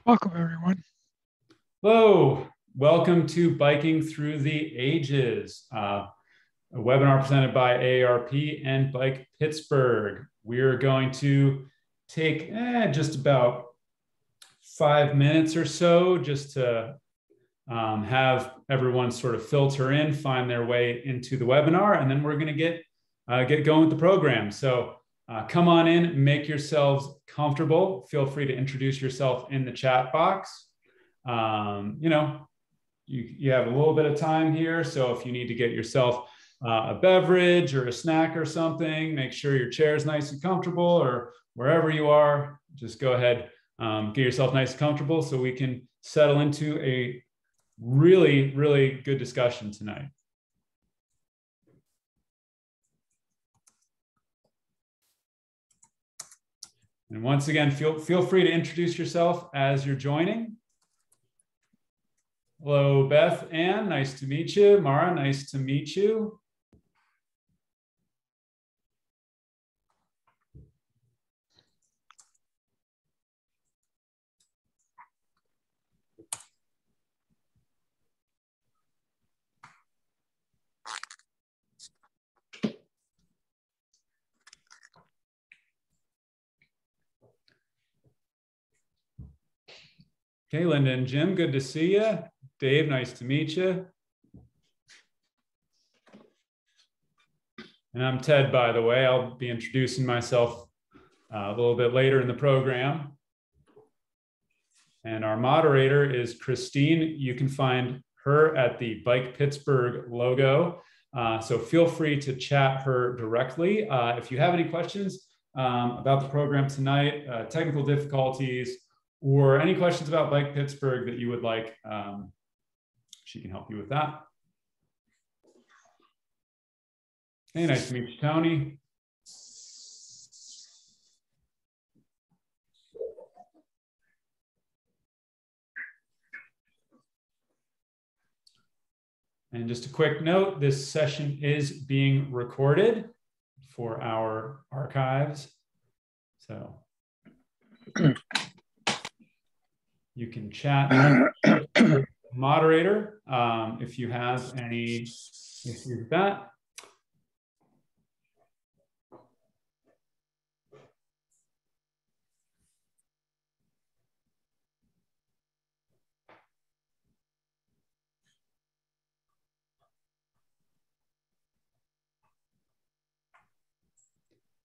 Welcome, everyone. Hello, welcome to Biking Through the Ages, a webinar presented by Aarp and Bike Pittsburgh. We're going to take just about 5 minutes or so just to have everyone sort of filter in, find their way into the webinar, and then we're going to get going with the program. So come on in, make yourselves comfortable. Feel free to introduce yourself in the chat box. You have a little bit of time here. So if you need to get yourself a beverage or a snack or something, make sure your chair is nice and comfortable, or wherever you are, just go ahead, get yourself nice and comfortable so we can settle into a really, really good discussion tonight. And once again, feel free to introduce yourself as you're joining. Hello, Beth Ann, nice to meet you. Mara, nice to meet you. Okay, Linda and Jim, good to see you. Dave, nice to meet you. And I'm Ted, by the way. I'll be introducing myself a little bit later in the program. And our moderator is Christine. You can find her at the Bike Pittsburgh logo. So feel free to chat her directly. If you have any questions about the program tonight, technical difficulties, or any questions about Bike Pittsburgh that you would like, she can help you with that. Hey, nice to meet you, Tony. And just a quick note, this session is being recorded for our archives. So you can chat with the moderator if you have any issues with that.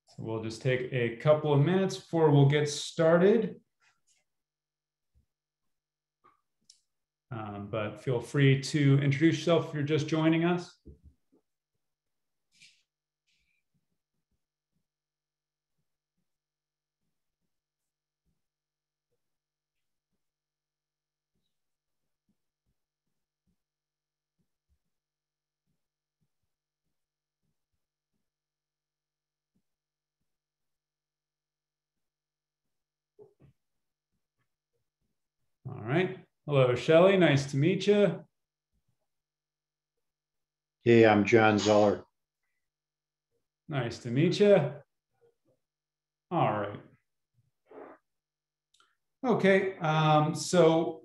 So we'll just take a couple of minutes before we'll get started. But feel free to introduce yourself if you're just joining us. All right. Hello, Shelley. Nice to meet you. Hey, I'm John Zeller. Nice to meet you. All right. Okay, so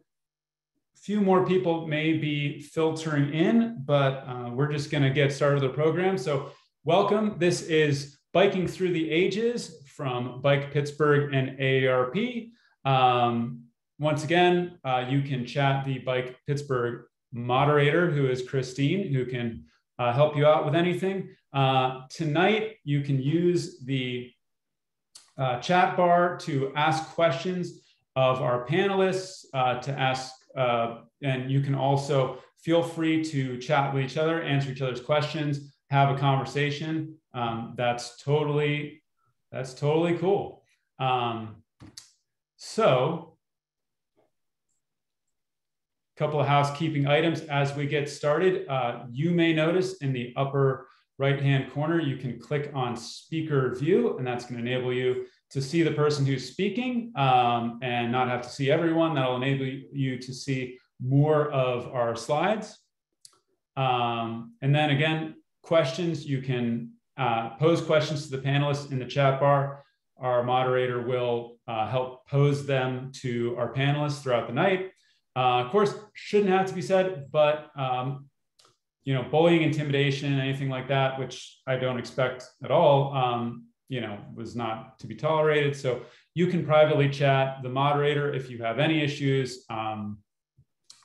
a few more people may be filtering in, but we're just going to get started with the program. So welcome. This is Biking Through the Ages from Bike Pittsburgh and Aarp. Once again, you can chat the Bike Pittsburgh moderator, who is Christine, who can help you out with anything. Tonight, you can use the chat bar to ask questions of our panelists, and you can also feel free to chat with each other, answer each other's questions, have a conversation. That's totally cool. So, couple of housekeeping items as we get started. You may notice in the upper right-hand corner, you can click on speaker view, and that's going to enable you to see the person who's speaking and not have to see everyone. That'll enable you to see more of our slides. And then again, questions, you can pose questions to the panelists in the chat bar. our moderator will help pose them to our panelists throughout the night. Of course, shouldn't have to be said, but you know, bullying, intimidation, anything like that, which I don't expect at all, you know, was not to be tolerated. So you can privately chat the moderator if you have any issues.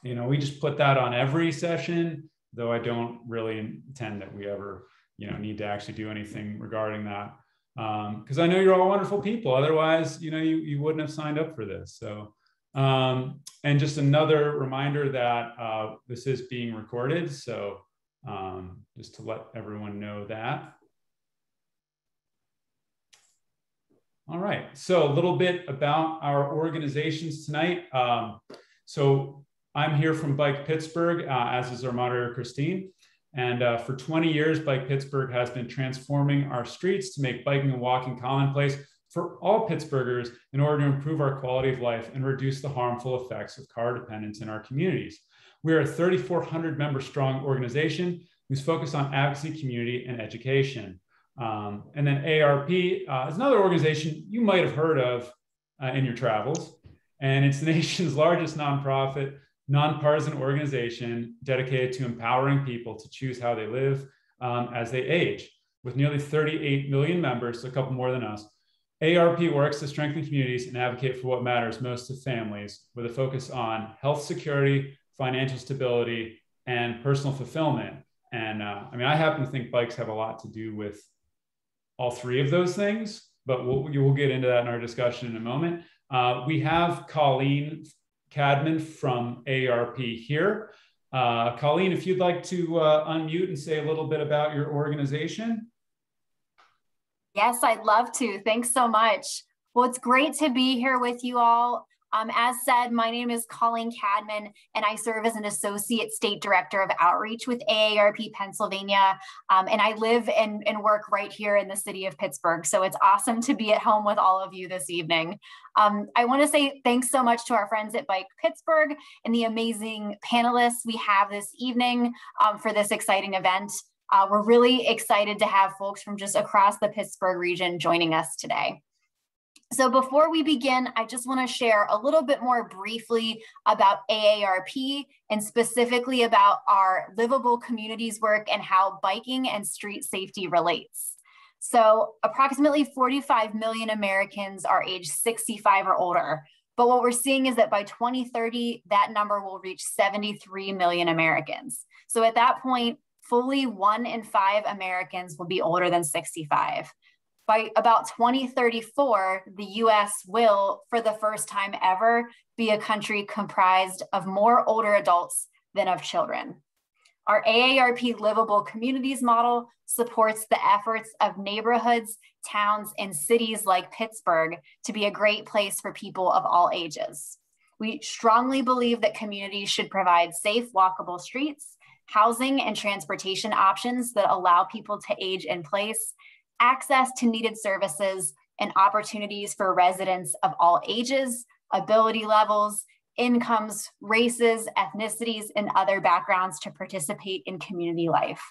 You know, we just put that on every session, though I don't really intend that we ever, you know, need to actually do anything regarding that. Because I know you're all wonderful people. Otherwise, you know, you wouldn't have signed up for this. So, and just another reminder that this is being recorded. So just to let everyone know that. All right, so a little bit about our organizations tonight. So I'm here from Bike Pittsburgh, as is our moderator, Christine. And for 20 years, Bike Pittsburgh has been transforming our streets to make biking and walking commonplace for all Pittsburghers in order to improve our quality of life and reduce the harmful effects of car dependence in our communities. We are a 3,400 member strong organization who's focused on advocacy, community, and education. And then AARP is another organization you might have heard of in your travels. And it's the nation's largest nonprofit, nonpartisan organization dedicated to empowering people to choose how they live as they age. With nearly 38 million members, so a couple more than us, AARP works to strengthen communities and advocate for what matters most to families, with a focus on health security, financial stability, and personal fulfillment. And I mean, I happen to think bikes have a lot to do with all three of those things, but we'll get into that in our discussion in a moment. We have Colleen Cadman from AARP here. Colleen, if you'd like to unmute and say a little bit about your organization. Yes, I'd love to. Thanks so much. Well, it's great to be here with you all. As said, my name is Colleen Cadman, and I serve as an Associate State Director of Outreach with AARP Pennsylvania. And I live and work right here in the city of Pittsburgh. So it's awesome to be at home with all of you this evening. I want to say thanks so much to our friends at Bike Pittsburgh and the amazing panelists we have this evening for this exciting event. We're really excited to have folks from just across the Pittsburgh region joining us today. So before we begin, I just want to share a little bit more briefly about AARP and specifically about our Livable communities work and how biking and street safety relates. So approximately 45 million Americans are age 65 or older. But what we're seeing is that by 2030, that number will reach 73 million Americans. So at that point, fully 1 in 5 Americans will be older than 65. By about 2034, the US will, for the first time ever, be a country comprised of more older adults than of children. Our AARP Livable Communities model supports the efforts of neighborhoods, towns, and cities like Pittsburgh to be a great place for people of all ages. We strongly believe that communities should provide safe, walkable streets, housing and transportation options that allow people to age in place, access to needed services, and opportunities for residents of all ages, ability levels, incomes, races, ethnicities, and other backgrounds to participate in community life.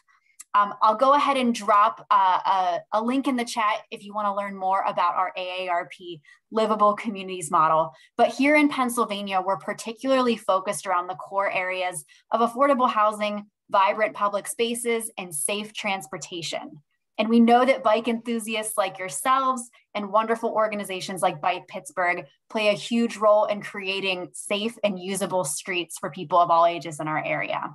I'll go ahead and drop a link in the chat if you want to learn more about our AARP Livable Communities model. But here in Pennsylvania, we're particularly focused around the core areas of affordable housing, vibrant public spaces, and safe transportation. And we know that bike enthusiasts like yourselves and wonderful organizations like Bike Pittsburgh play a huge role in creating safe and usable streets for people of all ages in our area.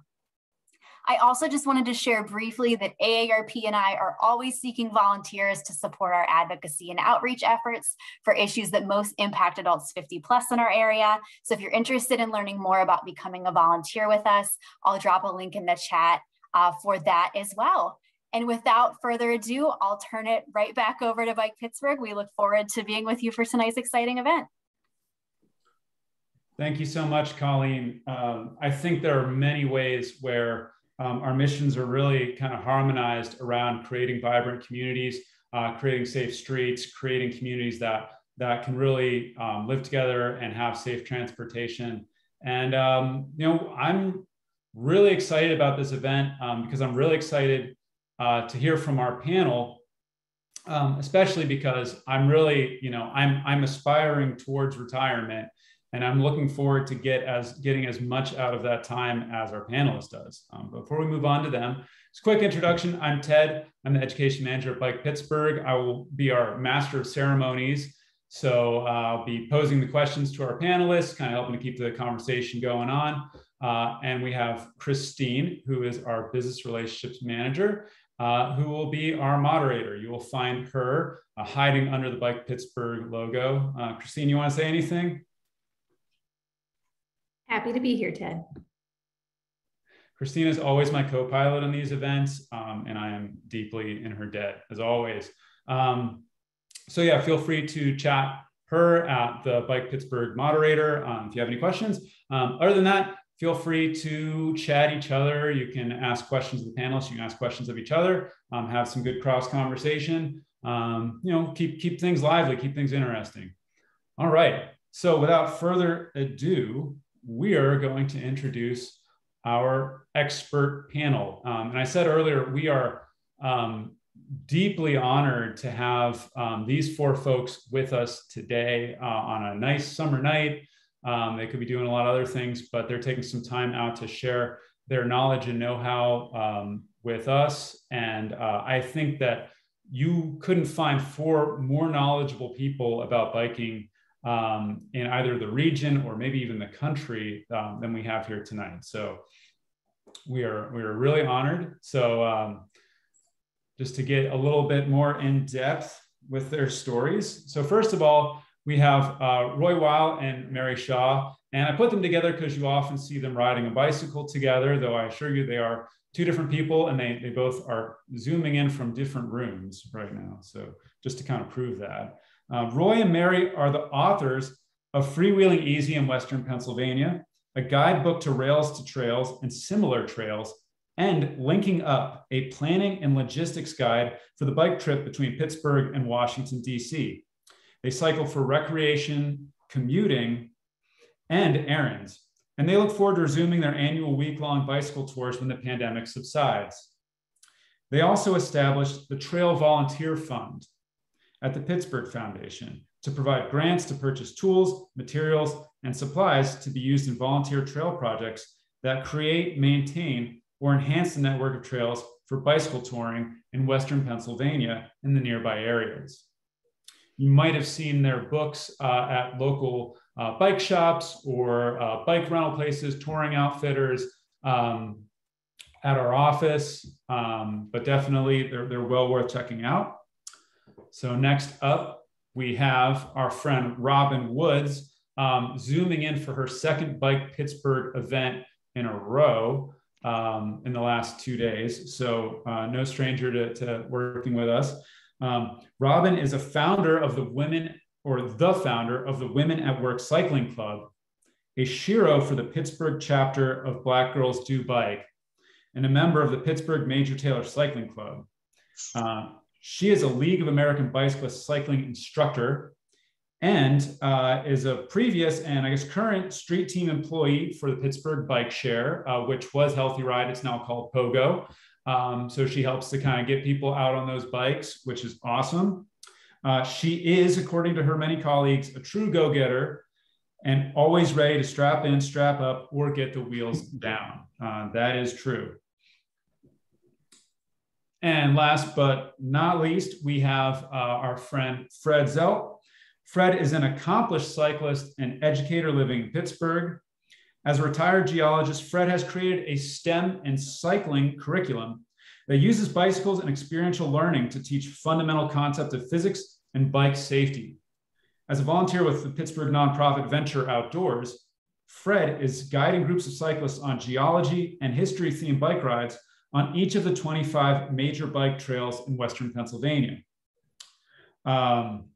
I also just wanted to share briefly that AARP and I are always seeking volunteers to support our advocacy and outreach efforts for issues that most impact adults 50+ in our area. So if you're interested in learning more about becoming a volunteer with us, I'll drop a link in the chat for that as well. And without further ado, I'll turn it right back over to Bike Pittsburgh. We look forward to being with you for tonight's exciting event. Thank you so much, Colleen. I think there are many ways where our missions are really kind of harmonized around creating vibrant communities, creating safe streets, creating communities that can really live together and have safe transportation. And you know, I'm really excited about this event because I'm really excited to hear from our panel especially because I'm really, I'm aspiring towards retirement, and I'm looking forward to getting as much out of that time as our panelist does. Before we move on to them, just a quick introduction. I'm Ted. I'm the education manager at Bike Pittsburgh. I will be our master of ceremonies. So I'll be posing the questions to our panelists, kind of helping to keep the conversation going on. And we have Christine, who is our business relationships manager, who will be our moderator. You will find her hiding under the Bike Pittsburgh logo. Christine, you want to say anything? Happy to be here, Ted. Christine is always my co-pilot on these events, and I am deeply in her debt, as always. So yeah, feel free to chat her at the Bike Pittsburgh moderator if you have any questions. Other than that, feel free to chat each other. You can ask questions of the panelists. You can ask questions of each other. Have some good cross conversation. Keep things lively, keep things interesting. All right. So without further ado, we are going to introduce our expert panel. And I said earlier, we are deeply honored to have these four folks with us today on a nice summer night. They could be doing a lot of other things, but they're taking some time out to share their knowledge and know-how with us. And I think that you couldn't find four more knowledgeable people about biking in either the region or maybe even the country than we have here tonight. So we are really honored. So just to get a little bit more in depth with their stories. So first of all, we have Roy Weil and Mary Shaw, and I put them together because you often see them riding a bicycle together, though I assure you they are two different people, and they both are zooming in from different rooms right now. So just to kind of prove that. Roy and Mary are the authors of Freewheeling Easy in Western Pennsylvania, a guidebook to rails to trails and similar trails, and Linking Up, a planning and logistics guide for the bike trip between Pittsburgh and Washington, D.C. They cycle for recreation, commuting, and errands, and they look forward to resuming their annual week-long bicycle tours when the pandemic subsides. They also established the Trail Volunteer Fund at the Pittsburgh Foundation to provide grants to purchase tools, materials, and supplies to be used in volunteer trail projects that create, maintain, or enhance the network of trails for bicycle touring in Western Pennsylvania and the nearby areas. You might have seen their books at local bike shops or bike rental places, touring outfitters, at our office, but definitely they're well worth checking out. So next up, we have our friend Robin Woods zooming in for her second Bike Pittsburgh event in a row in the last 2 days. So no stranger to working with us. Robin is the founder of the Women at Work Cycling Club, a shiro for the Pittsburgh chapter of Black Girls Do Bike, and a member of the Pittsburgh Major Taylor Cycling Club. She is a League of American Bicyclists cycling instructor and is a previous and I guess current street team employee for the Pittsburgh Bike Share, which was Healthy Ride. It's now called Pogo. So she helps to kind of get people out on those bikes, which is awesome. She is, according to her many colleagues, a true go-getter and always ready to strap in, strap up, or get the wheels down. That is true. And last but not least, we have our friend Fred Zell. Fred is an accomplished cyclist and educator living in Pittsburgh. As a retired geologist, Fred has created a STEM and cycling curriculum that uses bicycles and experiential learning to teach fundamental concepts of physics and bike safety. As a volunteer with the Pittsburgh nonprofit Venture Outdoors, Fred is guiding groups of cyclists on geology and history-themed bike rides on each of the 25 major bike trails in Western Pennsylvania. During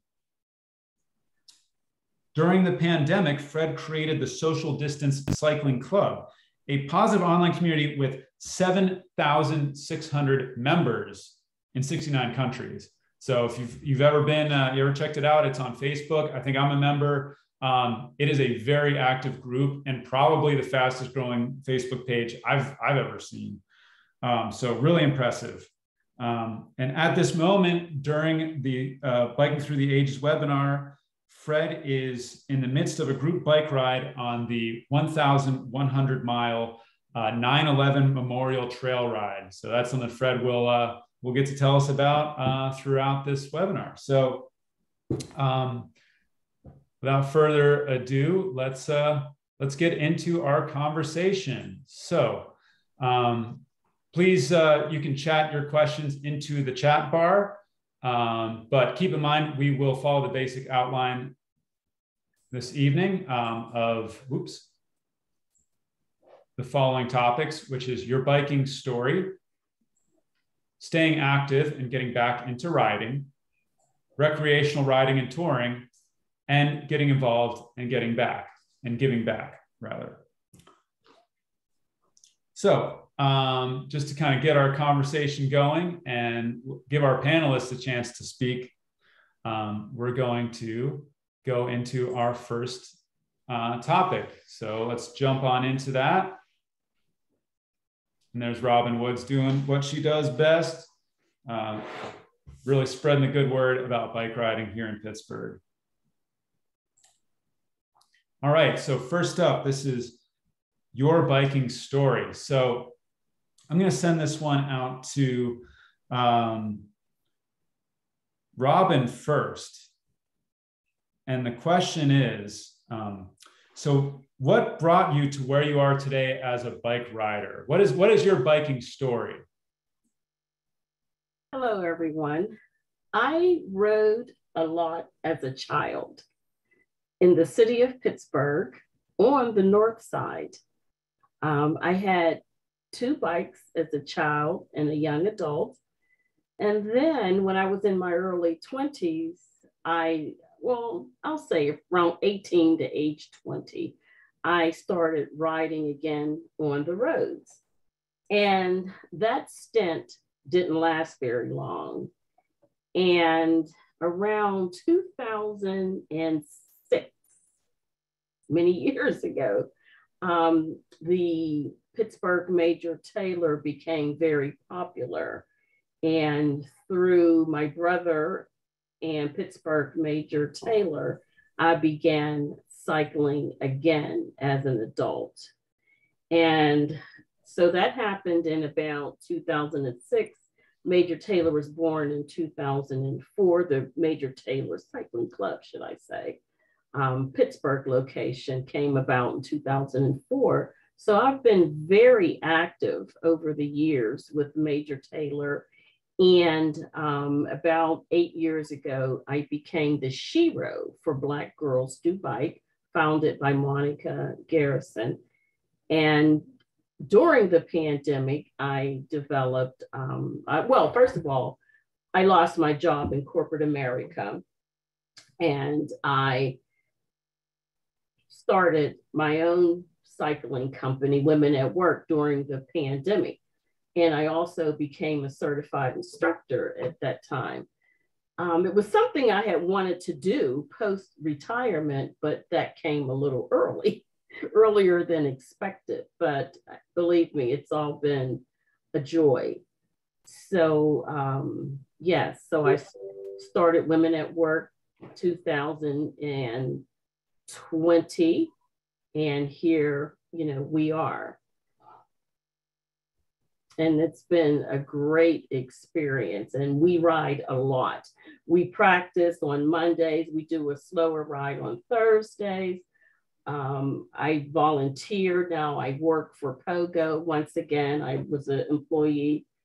the pandemic, Fred created the Social Distance Cycling Club, a positive online community with 7,600 members in 69 countries. So if you've ever been, you ever checked it out, it's on Facebook. I think I'm a member. It is a very active group and probably the fastest growing Facebook page I've ever seen. So really impressive. And at this moment, during the Biking Through the Ages webinar, Fred is in the midst of a group bike ride on the 1,100 mile 9/11 Memorial Trail Ride. So that's something Fred will get to tell us about throughout this webinar. So without further ado, let's get into our conversation. So please, you can chat your questions into the chat bar, but keep in mind, we will follow the basic outline this evening of, the following topics, which is your biking story, staying active and getting back into riding, recreational riding and touring, and getting involved and getting back and giving back, rather. So just to kind of get our conversation going and give our panelists a chance to speak, we're going to go into our first topic. So let's jump on into that. And there's Robin Woods doing what she does best, really spreading the good word about bike riding here in Pittsburgh. All right, so first up, this is your biking story. So I'm going to send this one out to Robin first. And the question is, so what brought you to where you are today as a bike rider? What is your biking story? Hello, everyone. I rode a lot as a child in the city of Pittsburgh on the north side. I had 2 bikes as a child and a young adult. And then when I was in my early 20s, I'll say around 18 to age 20, I started riding again on the roads. And that stint didn't last very long. And around 2006, many years ago, the Pittsburgh Major Tailor became very popular. And through my brother and Pittsburgh Major Tailor, I began cycling again as an adult. And so that happened in about 2006. Major Tailor was born in 2004, the Major Tailor Cycling Club, should I say. Pittsburgh location came about in 2004. So I've been very active over the years with Major Tailor. And about 8 years ago, I became the shero for Black Girls Do Bike, founded by Monica Garrison. And during the pandemic, I developed, first of all, I lost my job in corporate America. And I started my own cycling company, Women at Work, during the pandemic. And I also became a certified instructor at that time. It was something I had wanted to do post-retirement, but that came a little earlier than expected. But believe me, it's all been a joy. So yes, so I started Women at Work 2020, and here, we are. And it's been a great experience, and we ride a lot. We practice on Mondays. We do a slower ride on Thursdays. I volunteer now. I work for Pogo. Once again, I was an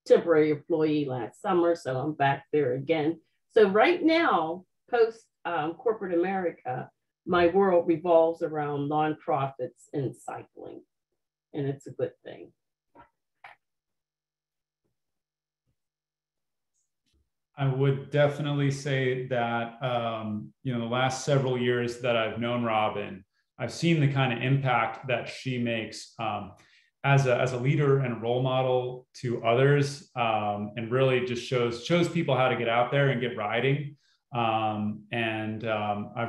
temporary employee last summer, so I'm back there again. So right now, post corporate America, my world revolves around nonprofits and cycling, and it's a good thing. I would definitely say that, the last several years that I've known Robin, I've seen the kind of impact that she makes as a leader and a role model to others, and really just shows people how to get out there and get riding. I've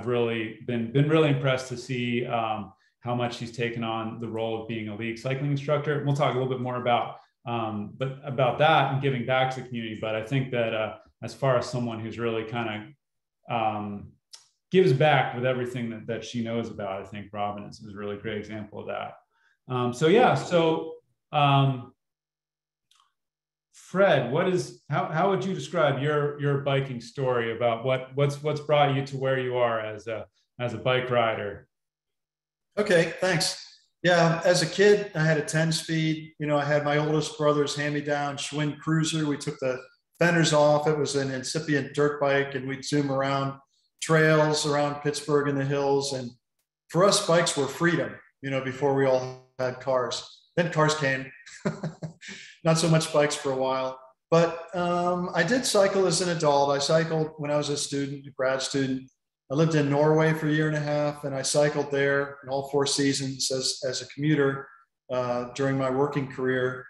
really been really impressed to see how much she's taken on the role of being a league cycling instructor. We'll talk a little bit more about but about that and giving back to the community. But I think that as far as someone who's really kind of gives back with everything that she knows about, I think Robin is a really great example of that. Fred, how would you describe your biking story about what's brought you to where you are as a bike rider? Okay, thanks. Yeah, as a kid, I had a 10-speed. I had my oldest brother's hand-me-down Schwinn Cruiser. We took the fenders off. It was an incipient dirt bike, and we'd zoom around trails around Pittsburgh in the hills. And for us, bikes were freedom, before we all had cars. Then cars came. Not so much bikes for a while. But I did cycle as an adult. I cycled when I was a grad student. I lived in Norway for a year and a half, and I cycled there in all 4 seasons as a commuter during my working career.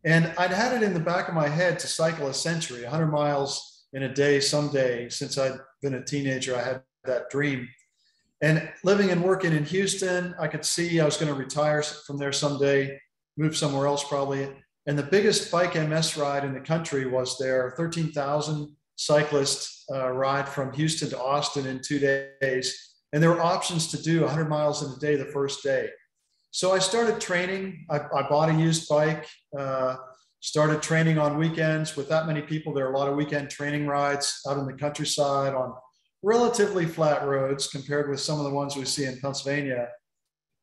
And I'd had it in the back of my head to cycle a century, 100 miles in a day someday. Since I'd been a teenager, I had that dream. And living and working in Houston, I could see I was going to retire from there someday, move somewhere else probably. And the biggest bike MS ride in the country was there, 13,000 cyclists ride from Houston to Austin in 2 days. And there were options to do 100 miles in a day the first day. So I started training. I bought a used bike, started training on weekends. With that many people, there are a lot of weekend training rides out in the countryside on relatively flat roads compared with some of the ones we see in Pennsylvania.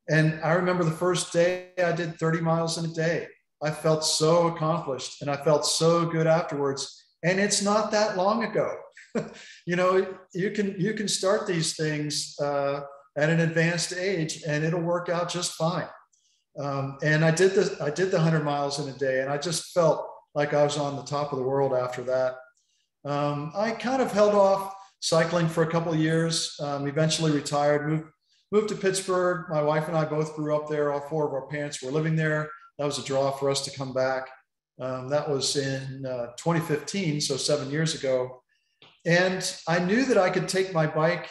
And I remember the first day I did 30 miles in a day. I felt so accomplished and I felt so good afterwards. And it's not that long ago. You can start these things at an advanced age and it'll work out just fine. And I did the 100 miles in a day, and I just felt like I was on the top of the world after that. I kind of held off cycling for a couple of years, eventually retired, moved to Pittsburgh. My wife and I both grew up there. All 4 of our parents were living there. That was a draw for us to come back. That was in 2015, so 7 years ago. And I knew that I could take my bike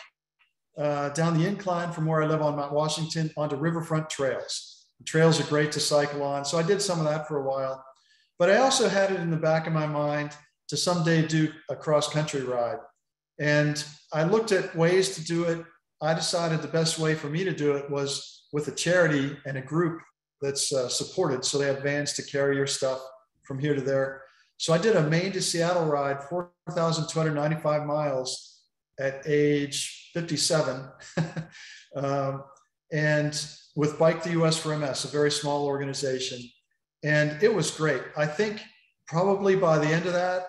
down the incline from where I live on Mount Washington onto riverfront trails. The trails are great to cycle on. So I did some of that for a while. But I also had it in the back of my mind to someday do a cross-country ride. And I looked at ways to do it. I decided the best way for me to do it was with a charity and a group that's supported. So they have vans to carry your stuff from here to there. So I did a Maine to Seattle ride, 4,295 miles at age 57. And with Bike the US for MS, a very small organization. And it was great. I think probably by the end of that,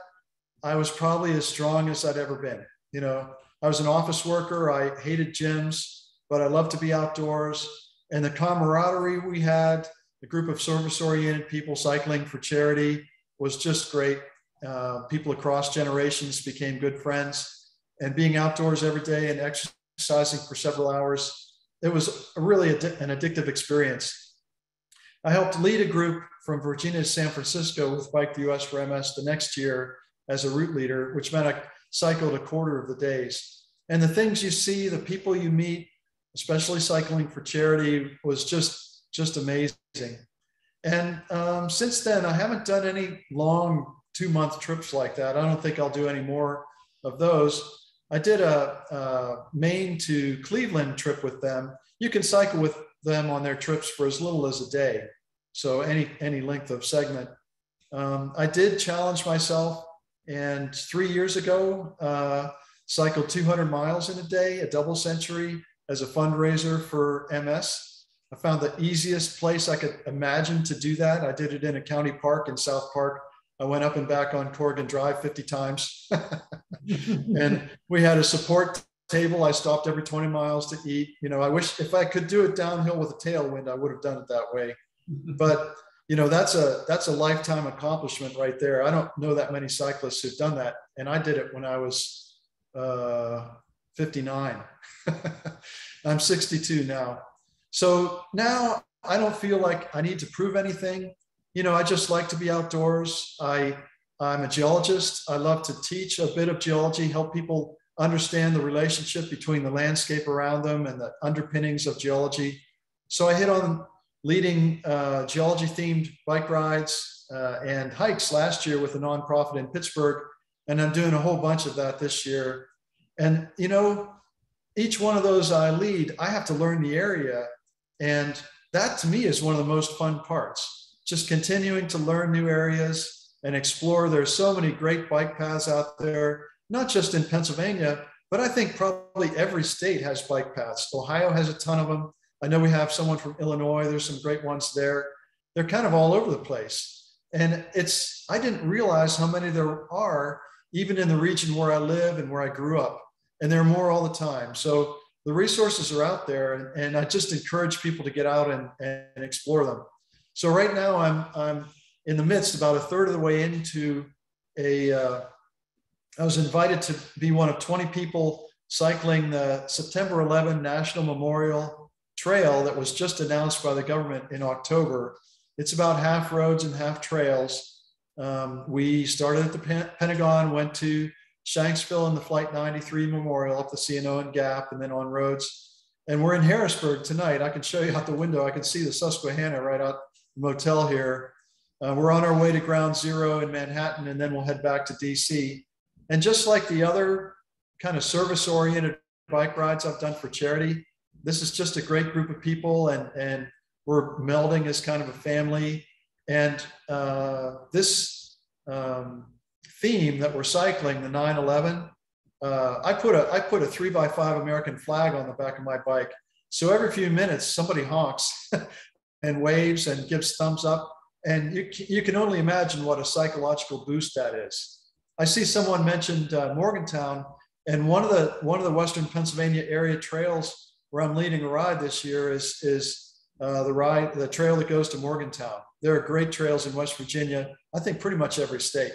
I was probably as strong as I'd ever been. I was an office worker. I hated gyms, but I loved to be outdoors. And the camaraderie we had, the group of service-oriented people cycling for charity, was just great. People across generations became good friends, and being outdoors every day and exercising for several hours, it was really an addictive experience. I helped lead a group from Virginia to San Francisco with Bike the US for MS the next year as a route leader, which meant I cycled a quarter of the days. And the things you see, the people you meet, especially cycling for charity, was just amazing. And since then, I haven't done any long 2-month trips like that. I don't think I'll do any more of those. I did a Maine to Cleveland trip with them. You can cycle with them on their trips for as little as a day. So any length of segment. I did challenge myself, and 3 years ago, cycled 200 miles in a day, a double century, as a fundraiser for MS. I found the easiest place I could imagine to do that. I did it in a county park in South Park. I went up and back on Corrigan Drive 50 times. And we had a support table. I stopped every 20 miles to eat. I wish if I could do it downhill with a tailwind, I would have done it that way. But that's a lifetime accomplishment right there. I don't know that many cyclists who've done that. And I did it when I was 59. I'm 62 now. So now I don't feel like I need to prove anything. I just like to be outdoors. I'm a geologist. I love to teach a bit of geology, help people understand the relationship between the landscape around them and the underpinnings of geology. So I hit on leading geology-themed bike rides and hikes last year with a nonprofit in Pittsburgh, and I'm doing a whole bunch of that this year. And, you know, each one of those I lead, I have to learn the area. And that to me is one of the most fun parts, just continuing to learn new areas and explore. There's so many great bike paths out there, not just in Pennsylvania, but I think probably every state has bike paths. Ohio has a ton of them. I know we have someone from Illinois. There's some great ones there. They're kind of all over the place. And I didn't realize how many there are, even in the region where I live and where I grew up. And there are more all the time. So the resources are out there, and I just encourage people to get out and explore them. So right now I'm in the midst, about a third of the way into I was invited to be one of 20 people cycling the September 11 National Memorial Trail that was just announced by the government in October. It's about half roads and half trails. We started at the Pentagon, went to Shanksville and the Flight 93 Memorial up the C&O and Gap, and then on roads. And we're in Harrisburg tonight. I can show you out the window. I can see the Susquehanna right out the motel here. We're on our way to Ground Zero in Manhattan, and then we'll head back to DC. And just like the other kind of service-oriented bike rides I've done for charity, this is just a great group of people, and we're melding as kind of a family. And this theme that we're cycling, the 9/11, I put a 3x5 American flag on the back of my bike. So every few minutes, somebody honks and waves and gives thumbs up. And you can only imagine what a psychological boost that is. I see someone mentioned Morgantown, and one of the Western Pennsylvania area trails where I'm leading a ride this year is the trail that goes to Morgantown. There are great trails in West Virginia, I think pretty much every state.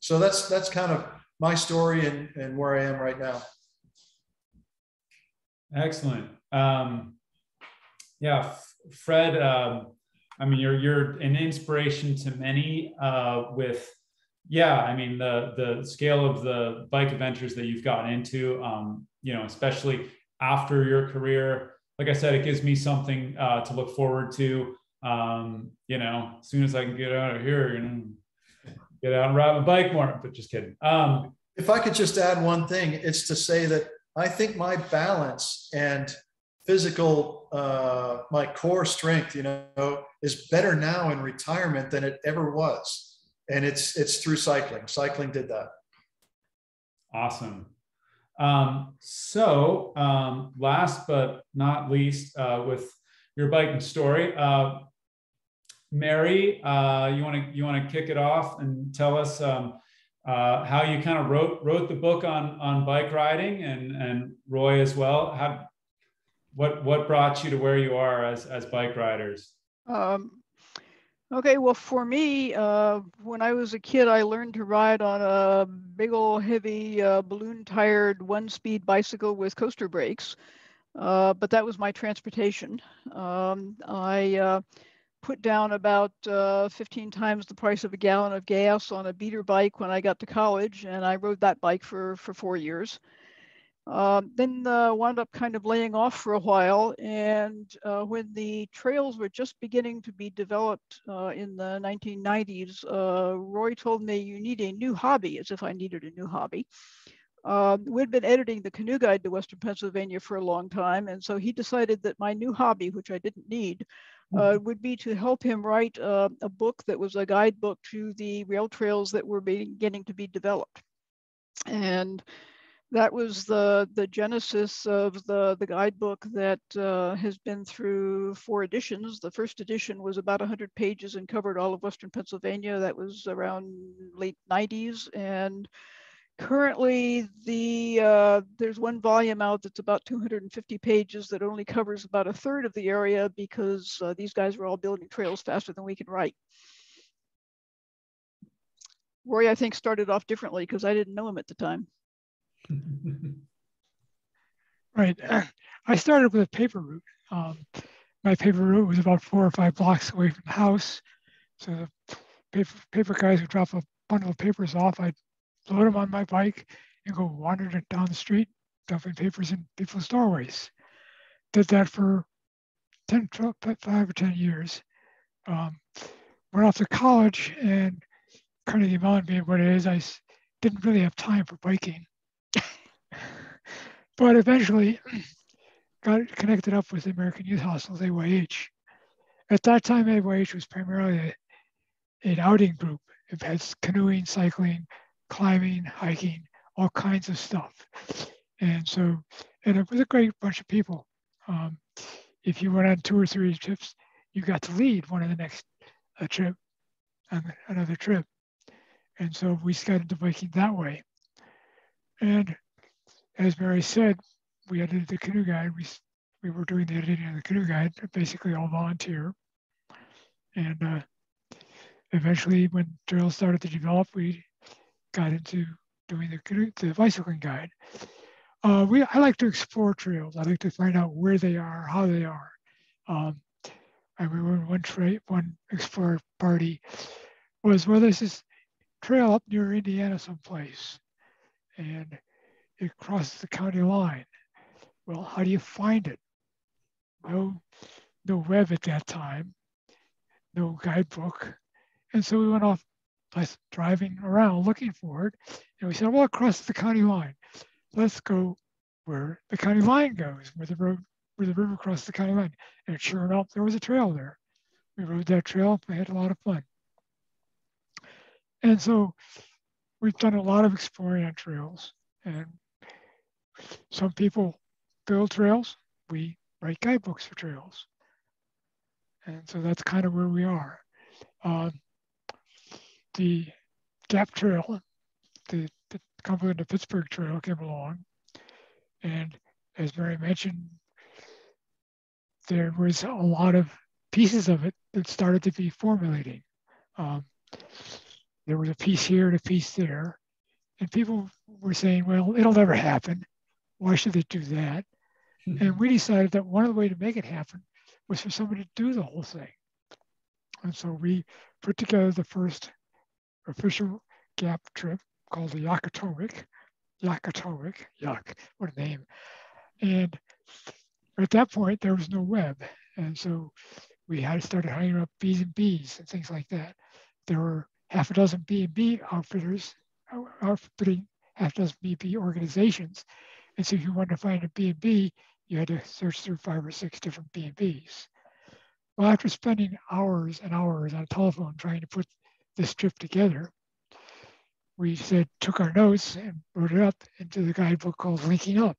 So that's kind of my story and where I am right now. Excellent. Yeah, Fred, I mean, you're an inspiration to many with, yeah, I mean, the scale of the bike adventures that you've gotten into, you know, especially after your career. Like I said, it gives me something to look forward to. You know, as soon as I can get out of here, you know, get out and ride my bike more, but just kidding. If I could just add one thing, it's to say that I think my balance and physical, my core strength, you know, is better now in retirement than it ever was. And it's through cycling. Cycling did that. Awesome. Last but not least, with your biking story, Mary, you want to kick it off and tell us how you kind of wrote the book on bike riding, and Roy as well. What brought you to where you are as bike riders? Okay, well, for me, when I was a kid, I learned to ride on a big old heavy balloon-tired one-speed bicycle with coaster brakes, but that was my transportation. I put down about 15 times the price of a gallon of gas on a beater bike when I got to college, and I rode that bike for 4 years. Then wound up kind of laying off for a while, and when the trails were just beginning to be developed in the 1990s, Roy told me, "You need a new hobby," as if I needed a new hobby. We'd been editing the Canoe Guide to Western Pennsylvania for a long time, and so he decided that my new hobby, which I didn't need, would be to help him write a book that was a guidebook to the rail trails that were beginning to be developed. And that was the genesis of the guidebook that has been through 4 editions. The first edition was about 100 pages and covered all of Western Pennsylvania. That was around late 90s. And currently there's one volume out that's about 250 pages that only covers about a third of the area, because these guys were all building trails faster than we can write. Roy, I think, started off differently because I didn't know him at the time. Right. I started with a paper route. My paper route was about 4 or 5 blocks away from the house. So the paper guys would drop a bundle of papers off. I'd load them on my bike and go wandering down the street, dumping papers in people's doorways. Did that for 5 or 10 years. went off to college, and Carnegie Mellon being what it is, didn't really have time for biking. But eventually got connected up with the American Youth Hostels, AYH. At that time, AYH was primarily an outing group. It has canoeing, cycling, climbing, hiking, all kinds of stuff. And it was a great bunch of people. If you went on 2 or 3 trips, you got to lead one of the next trip, another trip. And so we got into biking that way. And as Mary said, we edited the canoe guide. We were doing the editing of the canoe guide, basically all volunteer. And eventually, when trails started to develop, we got into doing the bicycling guide. I like to explore trails. I like to find out where they are, how they are. I remember one explorer party was, well, there's this trail up near Indiana someplace, and it crosses the county line. Well, how do you find it? No web at that time, no guidebook. And so we went off driving around looking for it. And we said, well, it crosses the county line. Let's go where the county line goes, where the river crosses the county line. And sure enough, there was a trail there. We rode that trail. We had a lot of fun. And so we've done a lot of exploring on trails. And some people build trails. We write guidebooks for trails. And so that's kind of where we are. The Gap Trail, the Cumberland to Pittsburgh Trail came along. And as Mary mentioned, there was a lot of pieces of it that started to be formulating. There was a piece here and a piece there. And people were saying, well, it'll never happen. Why should they do that? And we decided that one of the ways to make it happen was for somebody to do the whole thing. And so we put together the first official Gap trip called the Yakatomic. Yuck, what a name. And at that point, there was no web. And so we started hiring up B&Bs and things like that. There were half a dozen B&B outfitters, outfitting half a dozen B&B organizations. And so if you wanted to find a B&B, you had to search through 5 or 6 different B&Bs. Well, after spending hours and hours on a telephone trying to put this trip together, we took our notes and wrote it up into the guidebook called Linking Up.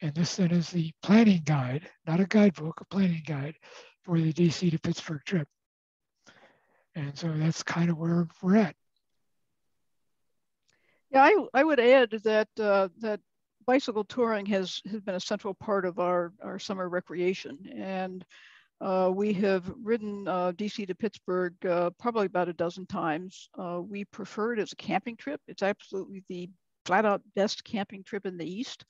And this then is the planning guide, not a guidebook, a planning guide for the DC to Pittsburgh trip. And so that's kind of where we're at. Yeah, I would add that that bicycle touring has been a central part of our summer recreation. And we have ridden DC to Pittsburgh probably about a dozen times. We prefer it as a camping trip. It's absolutely the flat out best camping trip in the East.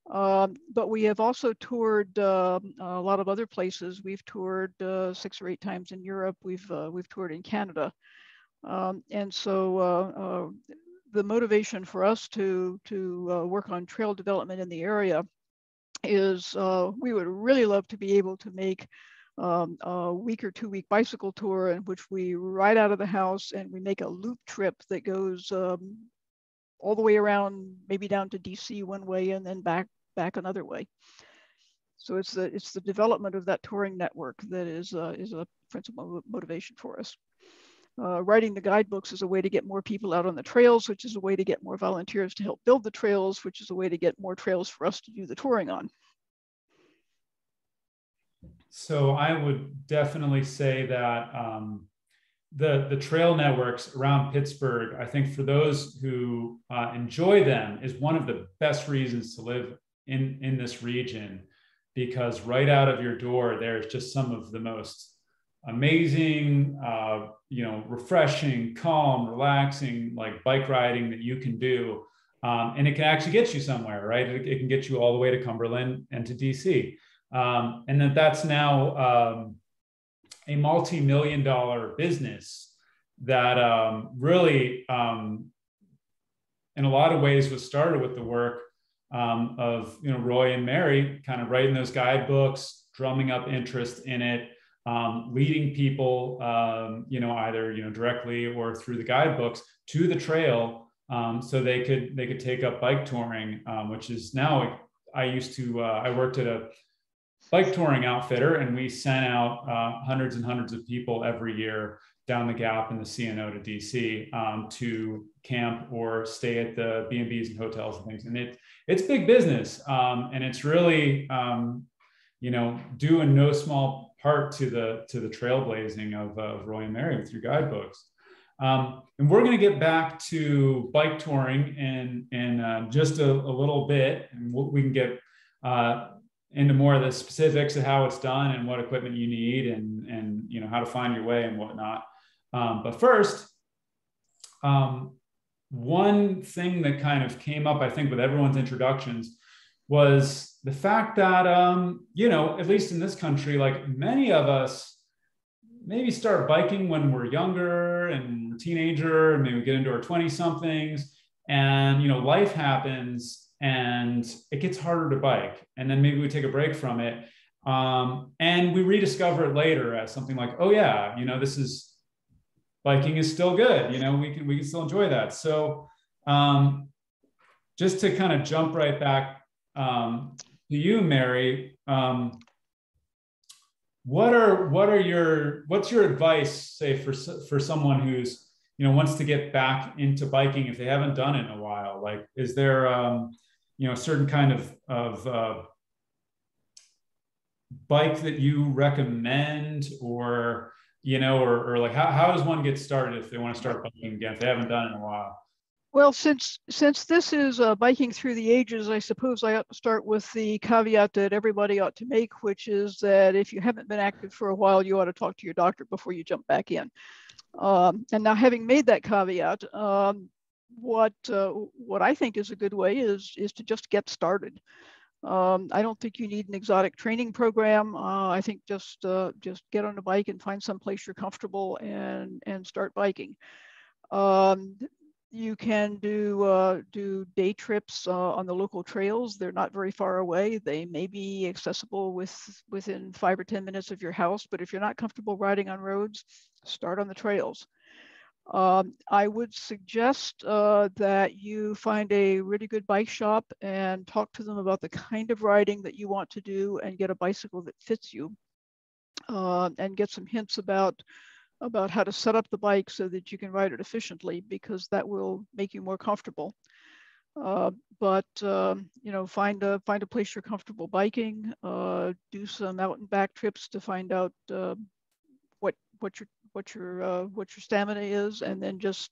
But we have also toured a lot of other places. We've toured 6 or 8 times in Europe. We've toured in Canada. And so the motivation for us to work on trail development in the area is we would really love to be able to make a week or 2 week bicycle tour in which we ride out of the house and we make a loop trip that goes all the way around, maybe down to DC one way and then back another way. So it's the development of that touring network that is a principal motivation for us. Writing the guidebooks is a way to get more people out on the trails, which is a way to get more volunteers to help build the trails, which is a way to get more trails for us to do the touring on. So I would definitely say that the trail networks around Pittsburgh, I think for those who enjoy them, is one of the best reasons to live in this region, because right out of your door, there's just some of the most amazing, refreshing, calm, relaxing, like bike riding that you can do. And it can actually get you somewhere, right? It can get you all the way to Cumberland and to DC. And that's now a multi-million-dollar business that really, in a lot of ways, was started with the work of Roy and Mary kind of writing those guidebooks, drumming up interest in it, leading people, either directly or through the guidebooks to the trail, so they could take up bike touring, which is now. I worked at a bike touring outfitter, and we sent out hundreds and hundreds of people every year down the Gap in the CNO to DC, to camp or stay at the B&Bs and hotels and things. And it's big business, and it's really due in no small part to the trailblazing of Roy and Mary with your guidebooks. And we're going to get back to bike touring in just a little bit, and we can get into more of the specifics of how it's done and what equipment you need, and how to find your way and whatnot. But first, one thing that kind of came up, I think, with everyone's introductions was the fact that, at least in this country, like many of us maybe start biking when we're younger and we're a teenager, and maybe we get into our 20-somethings, and, life happens and it gets harder to bike. And then maybe we take a break from it, and we rediscover it later as something like, oh yeah, biking is still good. We can still enjoy that. So just to kind of jump right back to you, Mary, what's your advice, say, for someone who's wants to get back into biking if they haven't done it in a while? Like, is there a certain kind of bike that you recommend, or like how does one get started if they want to start biking again if they haven't done it in a while? Well, since this is biking through the ages, I suppose I ought to start with the caveat that everybody ought to make, which is that if you haven't been active for a while, you ought to talk to your doctor before you jump back in. And now, having made that caveat, what I think is a good way is to just get started. I don't think you need an exotic training program. I think just get on a bike and find some place you're comfortable and start biking. You can do day trips on the local trails. They're not very far away. They may be accessible within 5 or 10 minutes of your house, but if you're not comfortable riding on roads, start on the trails. I would suggest that you find a really good bike shop and talk to them about the kind of riding that you want to do, and get a bicycle that fits you, and get some hints about how to set up the bike so that you can ride it efficiently, because that will make you more comfortable. But find a place you're comfortable biking. Do some out and back trips to find out what your stamina is, and then just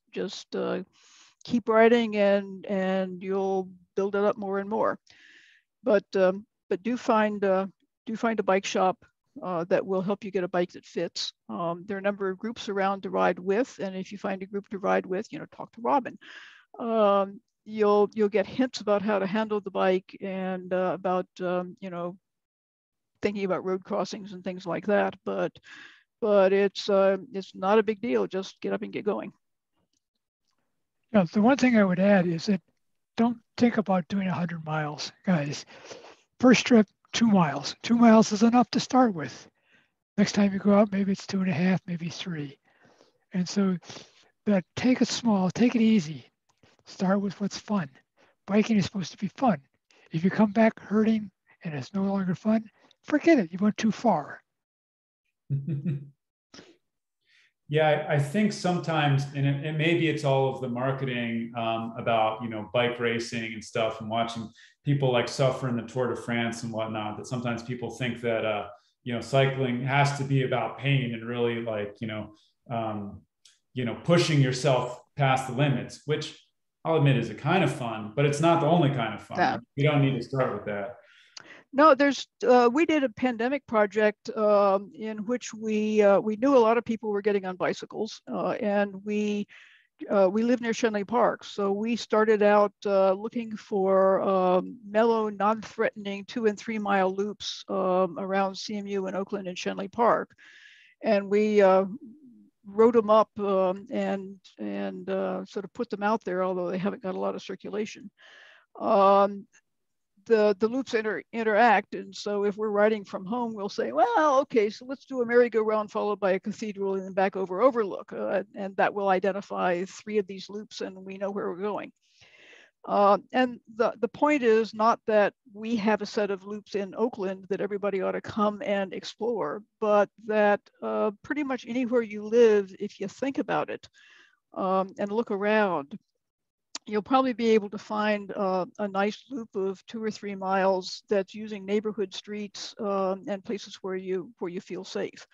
keep riding, and you'll build it up more and more. But do find a bike shop that will help you get a bike that fits. There are a number of groups around to ride with, and if you find a group to ride with, talk to Robin. You'll get hints about how to handle the bike, and about thinking about road crossings and things like that. But it's not a big deal. Just get up and get going. The one thing I would add is that don't think about doing 100 miles, guys. First trip, 2 miles. 2 miles is enough to start with. Next time you go out, maybe it's 2.5, maybe 3. And so take it small, take it easy. Start with what's fun. Biking is supposed to be fun. If you come back hurting and it's no longer fun, forget it. You went too far. Yeah, I think sometimes, and maybe it's all of the marketing about bike racing and stuff, and watching people like suffer in the Tour de France and whatnot, that sometimes people think that cycling has to be about pain and really like pushing yourself past the limits, which I'll admit is a kind of fun, but it's not the only kind of fun. Yeah. You don't need to start with that. No, we did a pandemic project in which we knew a lot of people were getting on bicycles, and we live near Shenley Park, so we started out looking for mellow, non-threatening 2 and 3 mile loops around CMU and Oakland and Shenley Park, and we wrote them up and sort of put them out there, although they haven't got a lot of circulation. the loops interact. And so if we're riding from home, we'll say, well, okay, so let's do a merry-go-round followed by a cathedral and then back over overlook. And that will identify 3 of these loops and we know where we're going. And the point is not that we have a set of loops in Oakland that everybody ought to come and explore, but that pretty much anywhere you live, if you think about it and look around, you'll probably be able to find a nice loop of 2 or 3 miles that's using neighborhood streets and places where you feel safe.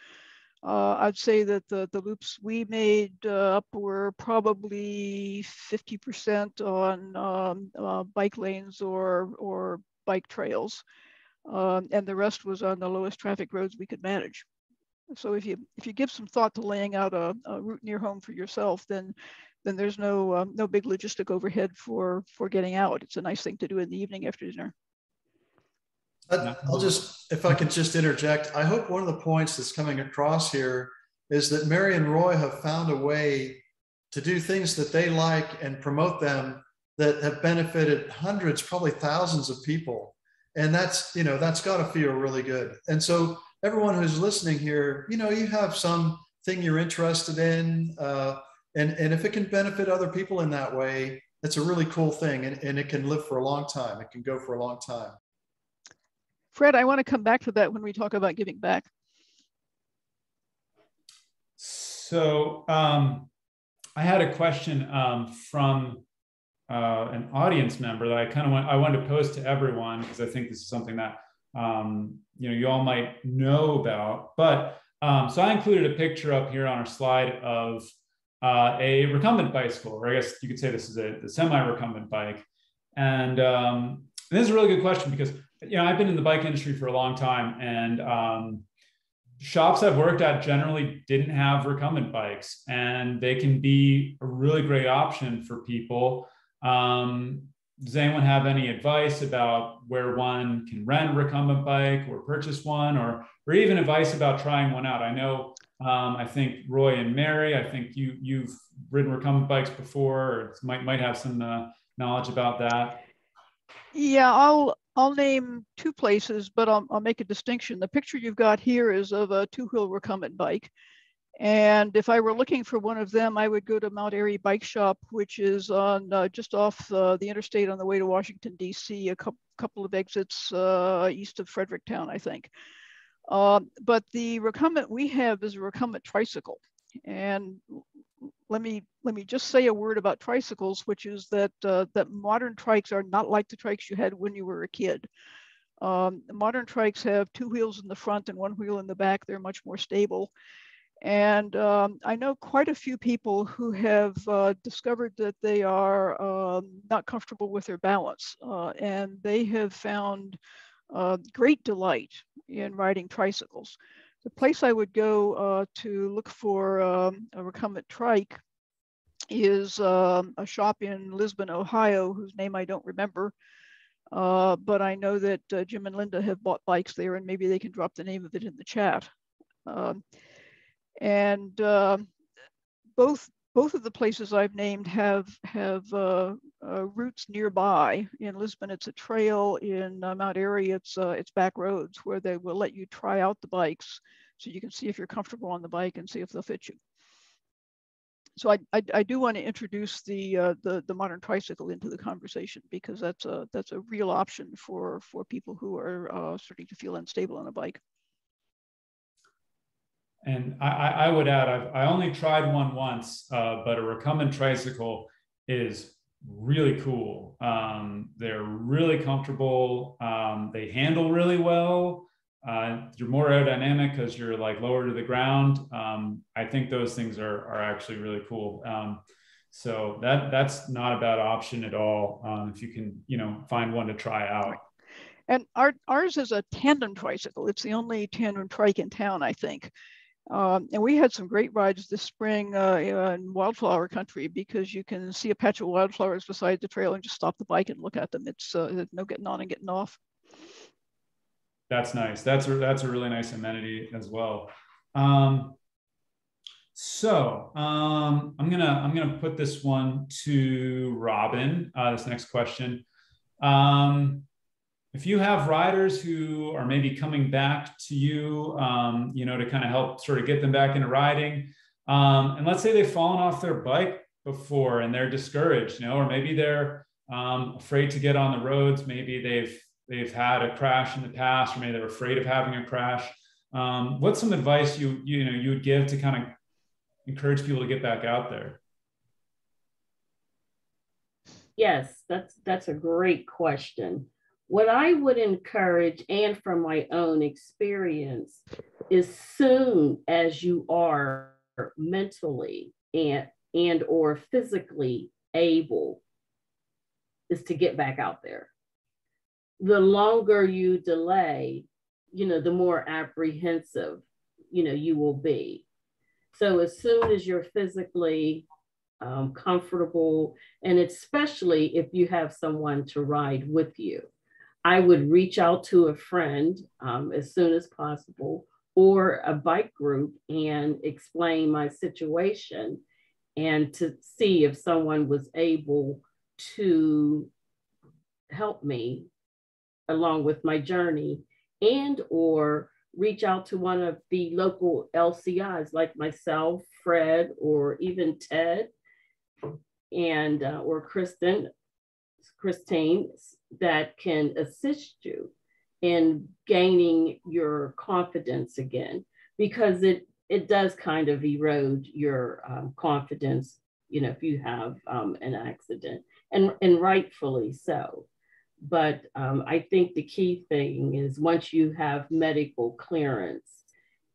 I'd say that the loops we made up were probably 50% on bike lanes or bike trails, and the rest was on the lowest traffic roads we could manage. So if you give some thought to laying out a route near home for yourself, then there's no big logistic overhead for getting out. It's a nice thing to do in the evening after dinner. I'll just, if I could just interject, I hope one of the points that's coming across here is that Mary and Roy have found a way to do things that they like and promote them that have benefited hundreds, probably thousands of people. And that's, you know, that's got to feel really good. And so everyone who's listening here, you know, you have something you're interested in, and if it can benefit other people in that way, it's a really cool thing, and it can live for a long time. It can go for a long time. Fred, I want to come back to that when we talk about giving back. So I had a question from an audience member that I wanted to pose to everyone, because I think this is something that you know, you all might know about. But so I included a picture up here on our slide of a recumbent bicycle, or I guess you could say this is a semi-recumbent bike. And this is a really good question because, you know, I've been in the bike industry for a long time, and shops I've worked at generally didn't have recumbent bikes, and they can be a really great option for people. Does anyone have any advice about where one can rent a recumbent bike or purchase one, or even advice about trying one out? I know, I think Roy and Mary, I think you've ridden recumbent bikes before, or might have some knowledge about that. Yeah, I'll name 2 places, but I'll make a distinction. The picture you've got here is of a 2-wheel recumbent bike. And if I were looking for one of them, I would go to Mount Airy Bike Shop, which is on just off the interstate on the way to Washington, D.C., a couple of exits east of Fredericktown, I think. But the recumbent we have is a recumbent tricycle. And let me just say a word about tricycles, which is that modern trikes are not like the trikes you had when you were a kid. Modern trikes have 2 wheels in the front and 1 wheel in the back. They're much more stable. And I know quite a few people who have discovered that they are not comfortable with their balance, and they have found great delight in riding tricycles. The place I would go to look for a recumbent trike is a shop in Lisbon, Ohio, whose name I don't remember. But I know that Jim and Linda have bought bikes there, and maybe they can drop the name of it in the chat. And both of the places I've named have routes nearby. In Lisbon, it's a trail. In Mount Airy, it's back roads where they will let you try out the bikes, so you can see if you're comfortable on the bike and see if they'll fit you. So I do want to introduce the modern tricycle into the conversation, because that's a real option for people who are starting to feel unstable on a bike. And I would add, I only tried one once, but a recumbent tricycle is really cool. They're really comfortable. They handle really well. You're more aerodynamic because you're like lower to the ground. I think those things are actually really cool. So that's not a bad option at all, if you can, you know, find one to try out. And ours is a tandem tricycle. It's the only tandem trike in town, I think. And we had some great rides this spring in wildflower country, because you can see a patch of wildflowers beside the trail and just stop the bike and look at them. It's no getting on and getting off. That's nice. That's a really nice amenity as well. So I'm gonna put this one to Robin. This next question. if you have riders who are maybe coming back to you, you know, to kind of help sort of get them back into riding, and let's say they've fallen off their bike before and they're discouraged, you know, or maybe they're afraid to get on the roads. Maybe they've had a crash in the past, or maybe they're afraid of having a crash. What's some advice you would give to kind of encourage people to get back out there? Yes, that's a great question. What I would encourage, and from my own experience, is soon as you are mentally and or physically able, is to get back out there. The longer you delay, you know, the more apprehensive, you know, you will be. So as soon as you're physically comfortable, and especially if you have someone to ride with you, I would reach out to a friend as soon as possible, or a bike group, and explain my situation, and to see if someone was able to help me along with my journey, and or reach out to one of the local LCIs like myself, Fred, or even Ted, and or Christine, that can assist you in gaining your confidence again, because it does kind of erode your confidence, you know, if you have an accident, and rightfully so. But I think the key thing is, once you have medical clearance,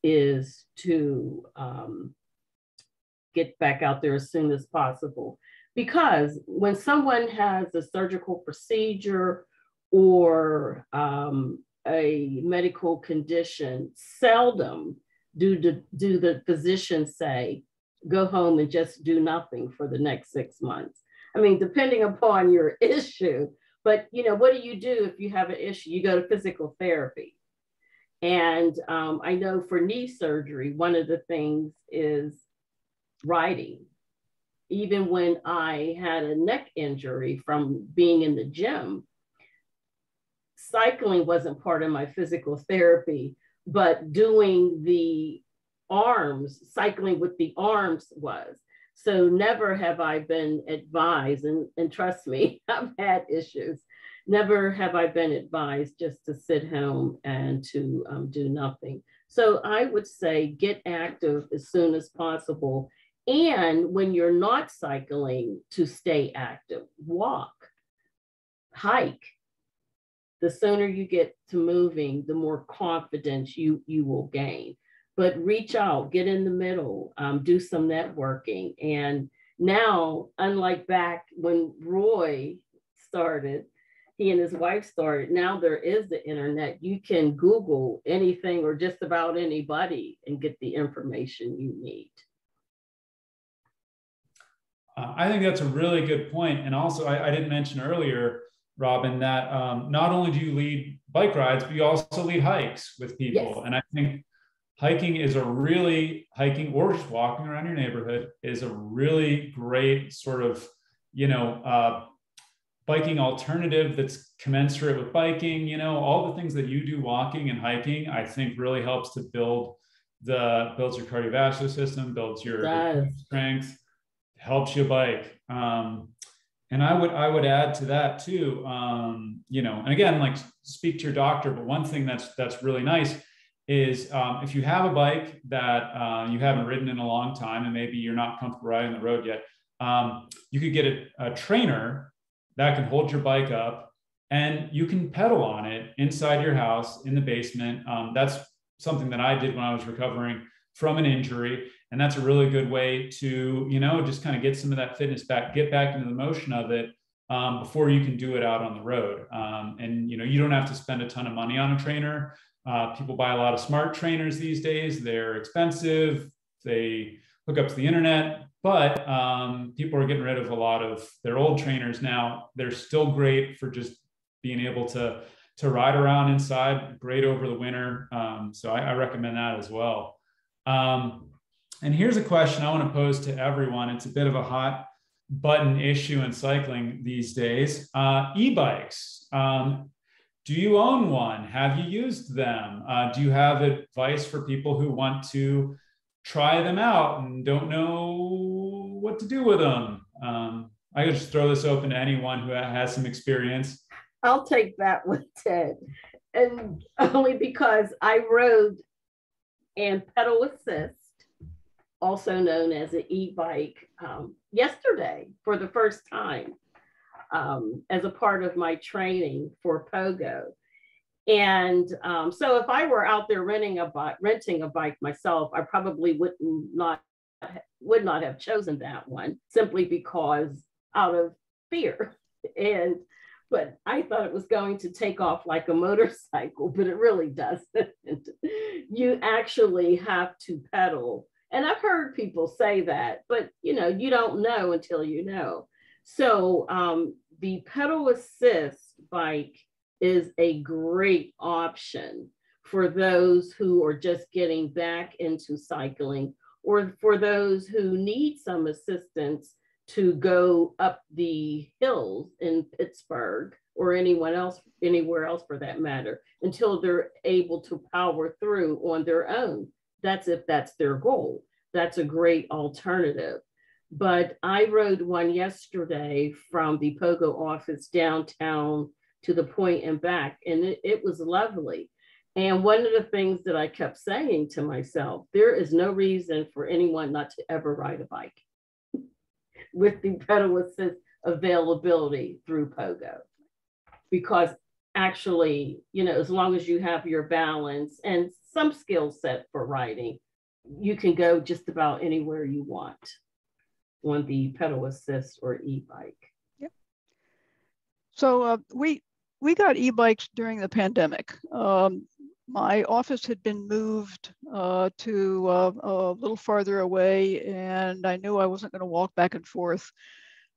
is to get back out there as soon as possible. Because when someone has a surgical procedure or a medical condition, seldom do the physicians say, go home and just do nothing for the next 6 months. I mean, depending upon your issue, but you know, what do you do if you have an issue? You go to physical therapy. And I know for knee surgery, one of the things is riding. Even when I had a neck injury from being in the gym, cycling wasn't part of my physical therapy, but doing the arms, cycling with the arms was. So never have I been advised, and trust me, I've had issues, never have I been advised just to sit home and to do nothing. So I would say get active as soon as possible. And when you're not cycling, to stay active, walk, hike. The sooner you get to moving, the more confidence you will gain. But reach out, get in the middle, do some networking. And now, unlike back when Roy started, he and his wife started, now there is the internet. You can Google anything or just about anybody and get the information you need. I think that's a really good point. And also, I didn't mention earlier, Robin, that not only do you lead bike rides, but you also lead hikes with people. Yes. And I think hiking or just walking around your neighborhood is a really great sort of, you know, biking alternative that's commensurate with biking. You know, all the things that you do walking and hiking, I think really helps to builds your cardiovascular system, builds your strength, helps you bike. And I would add to that too, you know, and again, like, speak to your doctor, but one thing that's really nice is if you have a bike that you haven't ridden in a long time, and maybe you're not comfortable riding the road yet, you could get a trainer that can hold your bike up, and you can pedal on it inside your house in the basement. That's something that I did when I was recovering from an injury. And that's a really good way to, you know, just kind of get some of that fitness back, get back into the motion of it before you can do it out on the road. And, you know, you don't have to spend a ton of money on a trainer. People buy a lot of smart trainers these days. They're expensive. They hook up to the internet, but people are getting rid of a lot of their old trainers now. They're still great for just being able to ride around inside, great over the winter. So I recommend that as well. And here's a question I want to pose to everyone. It's a bit of a hot button issue in cycling these days. E-bikes. Do you own one? Have you used them? Do you have advice for people who want to try them out and don't know what to do with them? I could just throw this open to anyone who has some experience. I'll take that one, Ted. And only because I rode and pedal assist, also known as an e-bike, yesterday for the first time as a part of my training for Pogo. And so if I were out there renting a bike myself, I probably would not have chosen that one simply because out of fear. But I thought it was going to take off like a motorcycle, but it really doesn't. You actually have to pedal. And I've heard people say that, but you don't know until you know. So the pedal assist bike is a great option for those who are just getting back into cycling, or for those who need some assistance to go up the hills in Pittsburgh or anywhere else for that matter, until they're able to power through on their own. That's if that's their goal. That's a great alternative. But I rode one yesterday from the Pogo office downtown to the point and back, and it was lovely. And one of the things that I kept saying to myself, there is no reason for anyone not to ever ride a bike with the pedal assist availability through Pogo. Because actually, as long as you have your balance and some skill set for riding, you can go just about anywhere you want on the pedal assist or e-bike. Yep. So we got e-bikes during the pandemic. My office had been moved to a little farther away, and I knew I wasn't going to walk back and forth.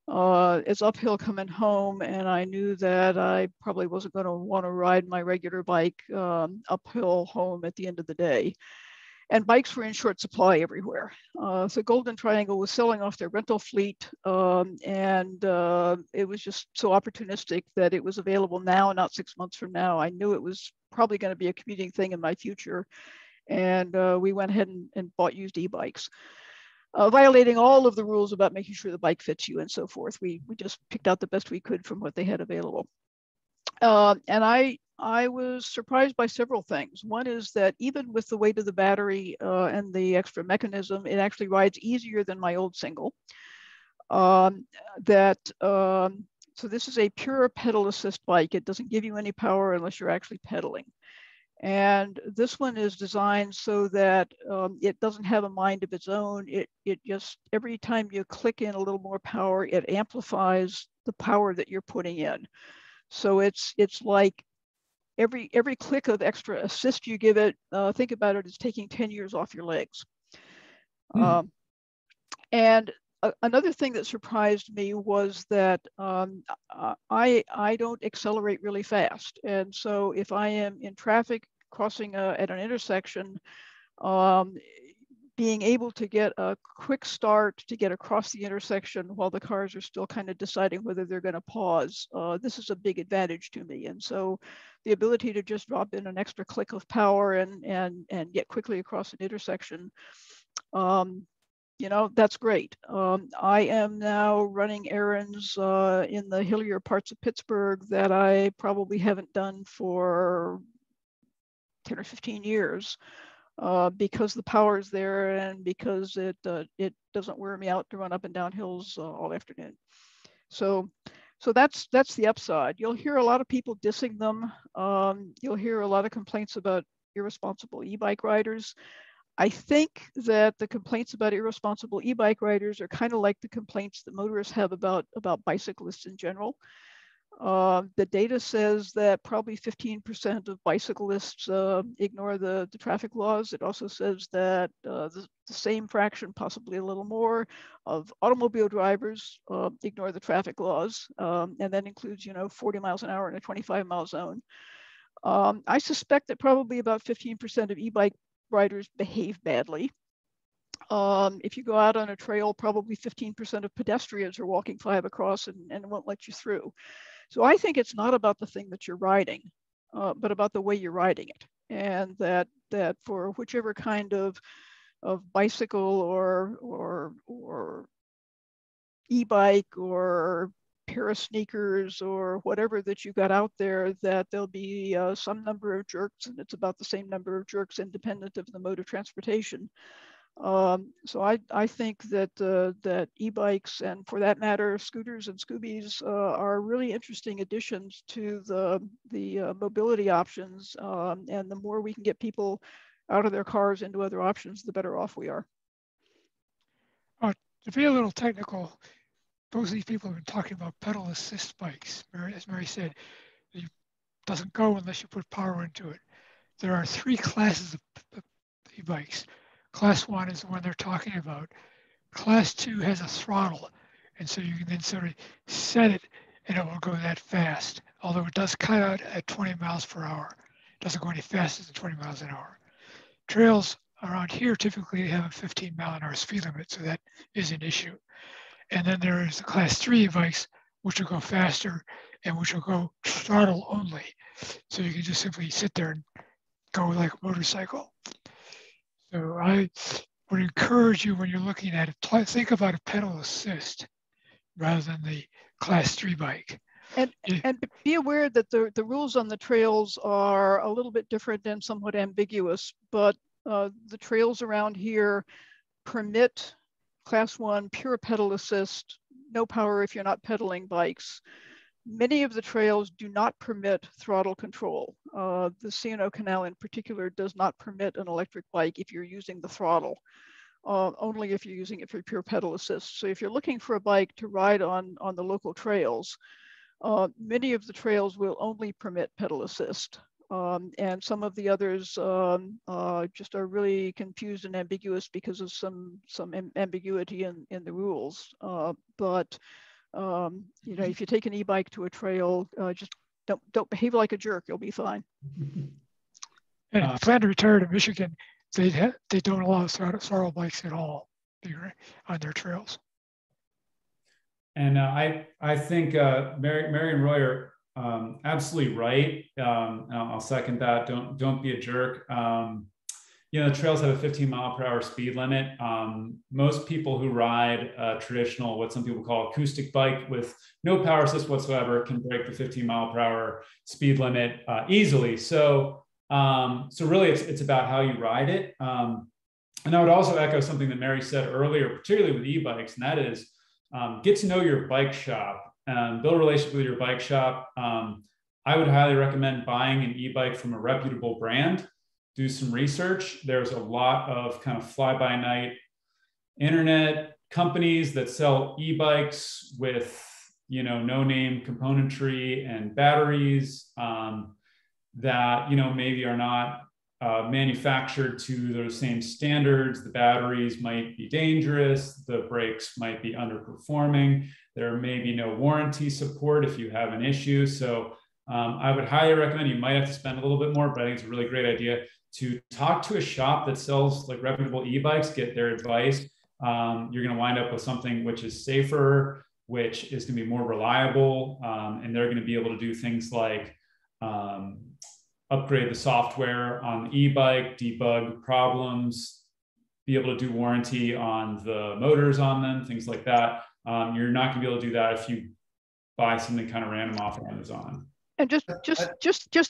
It's uphill coming home, and I knew that I probably wasn't going to want to ride my regular bike uphill home at the end of the day. And bikes were in short supply everywhere. So Golden Triangle was selling off their rental fleet, and it was just so opportunistic that it was available now, not 6 months from now. I knew it was probably going to be a commuting thing in my future, and we went ahead and bought used e-bikes, violating all of the rules about making sure the bike fits you and so forth. We just picked out the best we could from what they had available. And I was surprised by several things. One is that even with the weight of the battery and the extra mechanism, it actually rides easier than my old single. So this is a pure pedal assist bike. It doesn't give you any power unless you're actually pedaling. And this one is designed so that it doesn't have a mind of its own. It just, every time you click in a little more power, it amplifies the power that you're putting in. So it's like every click of extra assist you give it, think about it as taking 10 years off your legs. And another thing that surprised me was that I don't accelerate really fast. And so if I am in traffic crossing at an intersection, being able to get a quick start to get across the intersection while the cars are still kind of deciding whether they're going to pause, this is a big advantage to me. And so the ability to just drop in an extra click of power and get quickly across an intersection, that's great. I am now running errands in the hillier parts of Pittsburgh that I probably haven't done for 10 or 15 years. Because the power is there and because it doesn't wear me out to run up and down hills all afternoon. So that's the upside. You'll hear a lot of people dissing them. You'll hear a lot of complaints about irresponsible e-bike riders. I think that the complaints about irresponsible e-bike riders are kind of like the complaints that motorists have about bicyclists in general. The data says that probably 15% of bicyclists ignore the traffic laws. It also says that the same fraction, possibly a little more, of automobile drivers ignore the traffic laws. And that includes, 40 miles an hour in a 25-mile zone. I suspect that probably about 15% of e-bike riders behave badly. If you go out on a trail, probably 15% of pedestrians are walking 5 across and won't let you through. So I think it's not about the thing that you're riding. but about the way you're riding it. And that for whichever kind of bicycle or e-bike or pair of sneakers or whatever that you got out there, that there'll be some number of jerks, and it's about the same number of jerks independent of the mode of transportation. So I think that e-bikes, and for that matter, scooters and Scoobies, are really interesting additions to the mobility options. And the more we can get people out of their cars into other options, the better off we are. To be a little technical, both of these people have been talking about pedal assist bikes. As Mary said, it doesn't go unless you put power into it. There are 3 classes of e-bikes. Class 1 is the one they're talking about. Class 2 has a throttle, and so you can then sort of set it and it will go that fast, although it does cut out at 20 miles per hour. It doesn't go any faster than 20 miles an hour. Trails around here typically have a 15-mile-an-hour speed limit, so that is an issue. And then there is the class 3 bikes, which will go faster and which will go throttle only. So you can just simply sit there and go like a motorcycle. So I would encourage you, when you're looking at it, think about a pedal assist rather than the class 3 bike. And be aware that the rules on the trails are a little bit different and somewhat ambiguous, but the trails around here permit class 1 pure pedal assist, no power if you're not pedaling bikes. Many of the trails do not permit throttle control. The C&O Canal in particular does not permit an electric bike if you're using the throttle, only if you're using it for pure pedal assist. So if you're looking for a bike to ride on the local trails, many of the trails will only permit pedal assist. And some of the others just are really confused and ambiguous because of some ambiguity in the rules. But you know, if you take an e-bike to a trail, just don't behave like a jerk. You'll be fine. And if you plan to retire to Michigan, they don't allow throttle bikes at all on their trails. And I think Mary and Roy are absolutely right. I'll second that. Don't be a jerk. You know, the trails have a 15-mile-per-hour speed limit. Most people who ride a traditional, what some people call acoustic bike with no power assist whatsoever, can break the 15-mile-per-hour speed limit easily. So really, it's about how you ride it. And I would also echo something that Mary said earlier, particularly with e-bikes, and that is get to know your bike shop, build a relationship with your bike shop. I would highly recommend buying an e-bike from a reputable brand. Do some research. There's a lot of kind of fly-by-night internet companies that sell e-bikes with, you know, no-name componentry and batteries that, you know, maybe are not manufactured to those same standards. The batteries might be dangerous. The brakes might be underperforming. There may be no warranty support if you have an issue. So I would highly recommend, you might have to spend a little bit more, but I think it's a really great idea to talk to a shop that sells like reputable e-bikes, get their advice. You're going to wind up with something which is safer, which is going to be more reliable, and they're going to be able to do things like upgrade the software on the e-bike, debug problems, be able to do warranty on the motors on them, things like that. You're not going to be able to do that if you buy something kind of random off of Amazon. And just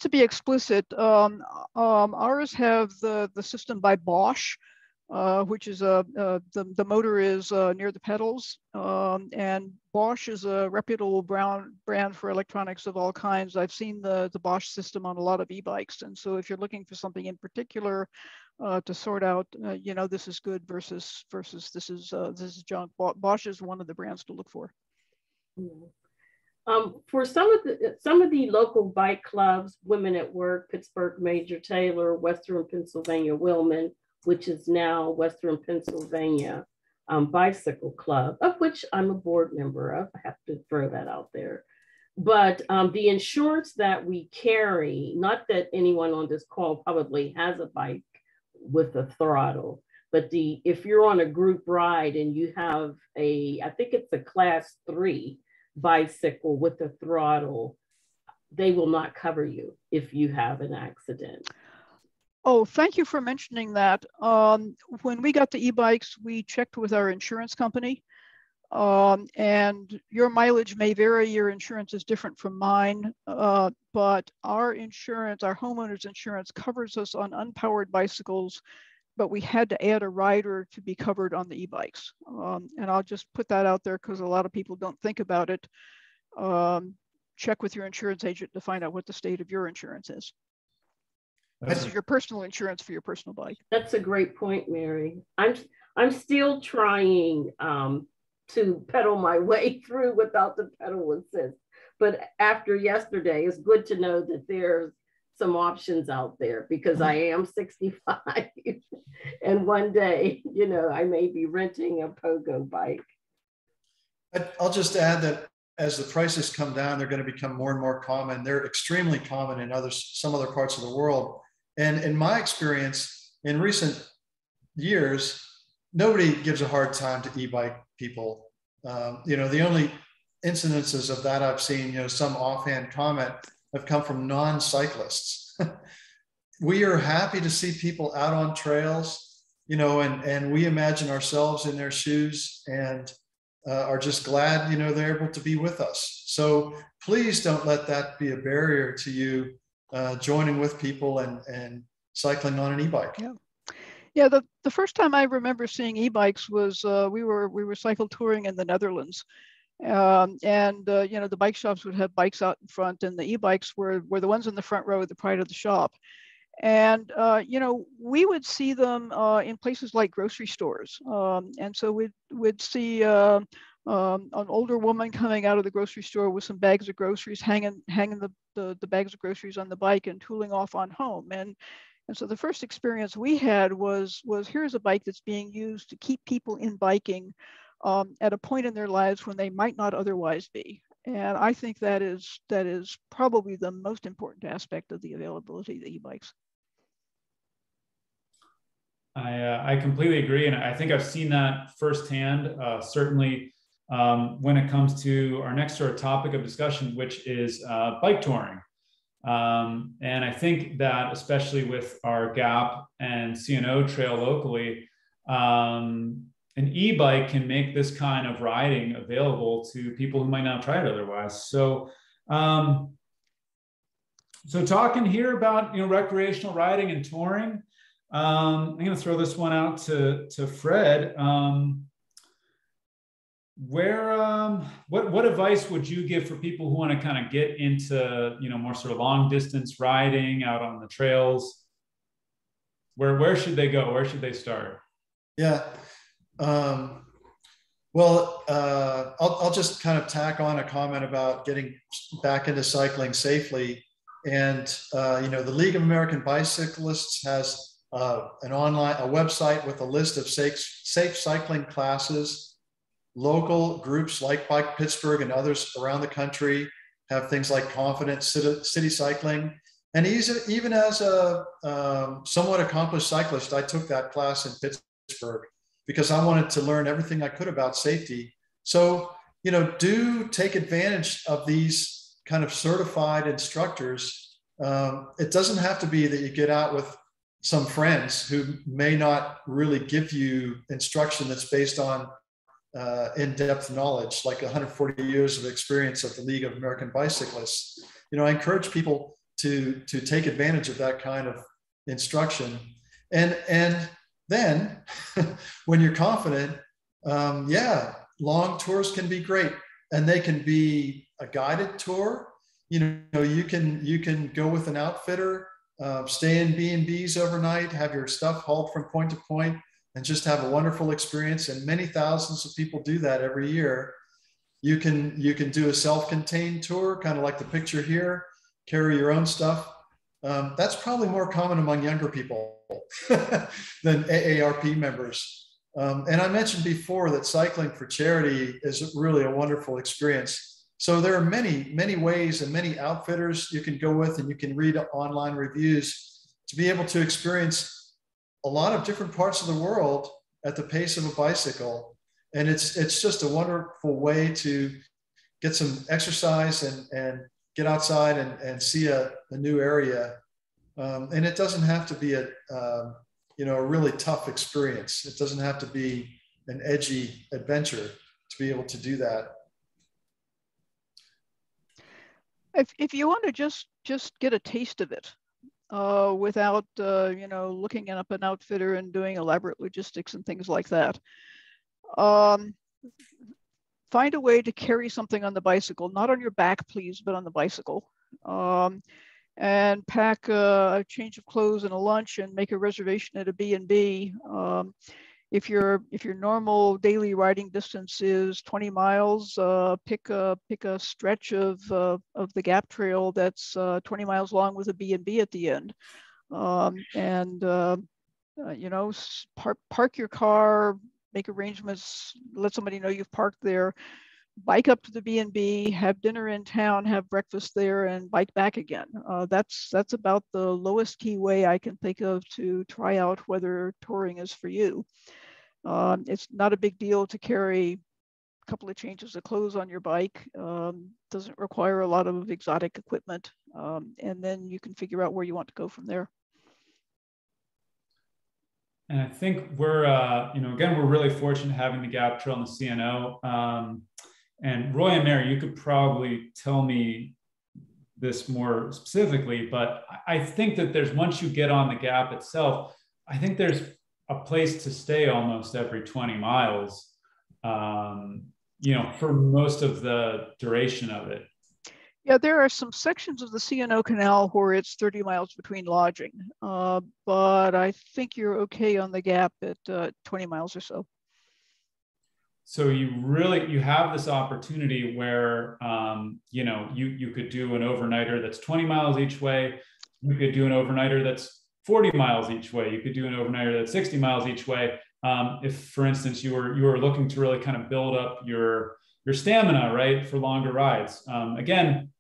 to be explicit, ours have the system by Bosch, which is the motor is near the pedals, and Bosch is a reputable brand for electronics of all kinds. I've seen the Bosch system on a lot of e-bikes, and so if you're looking for something in particular to sort out, you know, this is good versus this is junk, Bosch is one of the brands to look for. For some of the local bike clubs, Women at Work, Pittsburgh Major Taylor, Western Pennsylvania Wilman, which is now Western Pennsylvania Bicycle Club, of which I'm a board member of. I have to throw that out there. But the insurance that we carry, not that anyone on this call probably has a bike with a throttle, but if you're on a group ride and you have I think it's a class 3 bicycle with a throttle, they will not cover you if you have an accident. Oh, thank you for mentioning that. When we got the e-bikes, we checked with our insurance company. And your mileage may vary. Your insurance is different from mine, but our insurance, our homeowner's insurance, covers us on unpowered bicycles, but we had to add a rider to be covered on the e-bikes. And I'll just put that out there because a lot of people don't think about it. Check with your insurance agent to find out what the state of your insurance is. This is your personal insurance for your personal bike. That's a great point, Mary. I'm still trying to pedal my way through without the pedal assist. But after yesterday, it's good to know that there's some options out there because I am 65 and one day, you know, I may be renting a pogo bike. I'll just add that as the prices come down, they're going to become more and more common. They're extremely common in some other parts of the world. And in my experience, in recent years, nobody gives a hard time to e-bike people. You know, the only incidences of that I've seen, you know, some offhand comment have come from non-cyclists. We are happy to see people out on trails, you know, and we imagine ourselves in their shoes and are just glad, you know, they're able to be with us. So please don't let that be a barrier to you joining with people and cycling on an e-bike. Yeah. Yeah, the first time I remember seeing e-bikes was we were cycle touring in the Netherlands, and you know, the bike shops would have bikes out in front, and the e-bikes were the ones in the front row, the pride of the shop. And you know, we would see them in places like grocery stores, and so we'd see an older woman coming out of the grocery store with some bags of groceries, hanging the bags of groceries on the bike and tooling off on home. And so the first experience we had was here's a bike that's being used to keep people in biking at a point in their lives when they might not otherwise be. And I think that is probably the most important aspect of the availability of the e-bikes. I completely agree. And I think I've seen that firsthand, certainly when it comes to our next sort of topic of discussion, which is bike touring. And I think that especially with our GAP and C&O trail locally, an e-bike can make this kind of riding available to people who might not try it otherwise. So, so talking here about, you know, recreational riding and touring, I'm going to throw this one out to Fred. What advice would you give for people who want to kind of get into, you know, more sort of long distance riding out on the trails? Where should they go? Where should they start? Yeah. Well, I'll just kind of tack on a comment about getting back into cycling safely. And, you know, the League of American Bicyclists has a website with a list of safe cycling classes. Local groups like Bike Pittsburgh and others around the country have things like Confident City Cycling. And even as a somewhat accomplished cyclist, I took that class in Pittsburgh because I wanted to learn everything I could about safety. So, you know, do take advantage of these kind of certified instructors. It doesn't have to be that you get out with some friends who may not really give you instruction that's based on in-depth knowledge, like 140 years of experience of the League of American Bicyclists. You know, I encourage people to take advantage of that kind of instruction. And then when you're confident, yeah, long tours can be great, and they can be a guided tour. You know, you can go with an outfitter, stay in B&Bs overnight, have your stuff hauled from point to point, and just have a wonderful experience. And many thousands of people do that every year. You can do a self-contained tour, kind of like the picture here, carry your own stuff. That's probably more common among younger people than AARP members. And I mentioned before that cycling for charity is really a wonderful experience. So there are many, many ways and many outfitters you can go with, and you can read online reviews to be able to experience a lot of different parts of the world at the pace of a bicycle. And it's just a wonderful way to get some exercise and get outside and see a new area. And it doesn't have to be a really tough experience. It doesn't have to be an edgy adventure to be able to do that. If you want to just get a taste of it, without looking up an outfitter and doing elaborate logistics and things like that, find a way to carry something on the bicycle, not on your back, please, but on the bicycle. And pack a change of clothes and a lunch and make a reservation at a B&B. If your normal daily riding distance is 20 miles, pick a stretch of the Gap Trail that's 20 miles long with a B&B at the end. Park your car, make arrangements, let somebody know you've parked there, bike up to the B&B, have dinner in town, have breakfast there, and bike back again. That's about the lowest key way I can think of to try out whether touring is for you. It's not a big deal to carry a couple of changes of clothes on your bike. Doesn't require a lot of exotic equipment, and then you can figure out where you want to go from there. And I think we're, again, we're really fortunate having the Gap Trail and the CNO. And Roy and Mary, you could probably tell me this more specifically, but I think that once you get on the Gap itself, I think there's a place to stay almost every 20 miles, for most of the duration of it. Yeah, there are some sections of the CNO Canal where it's 30 miles between lodging, but I think you're okay on the Gap at 20 miles or so. So you have this opportunity where, you could do an overnighter that's 20 miles each way. You could do an overnighter that's 40 miles each way. You could do an overnighter that's 60 miles each way. If, for instance, you were looking to really kind of build up your stamina, right, for longer rides. Again,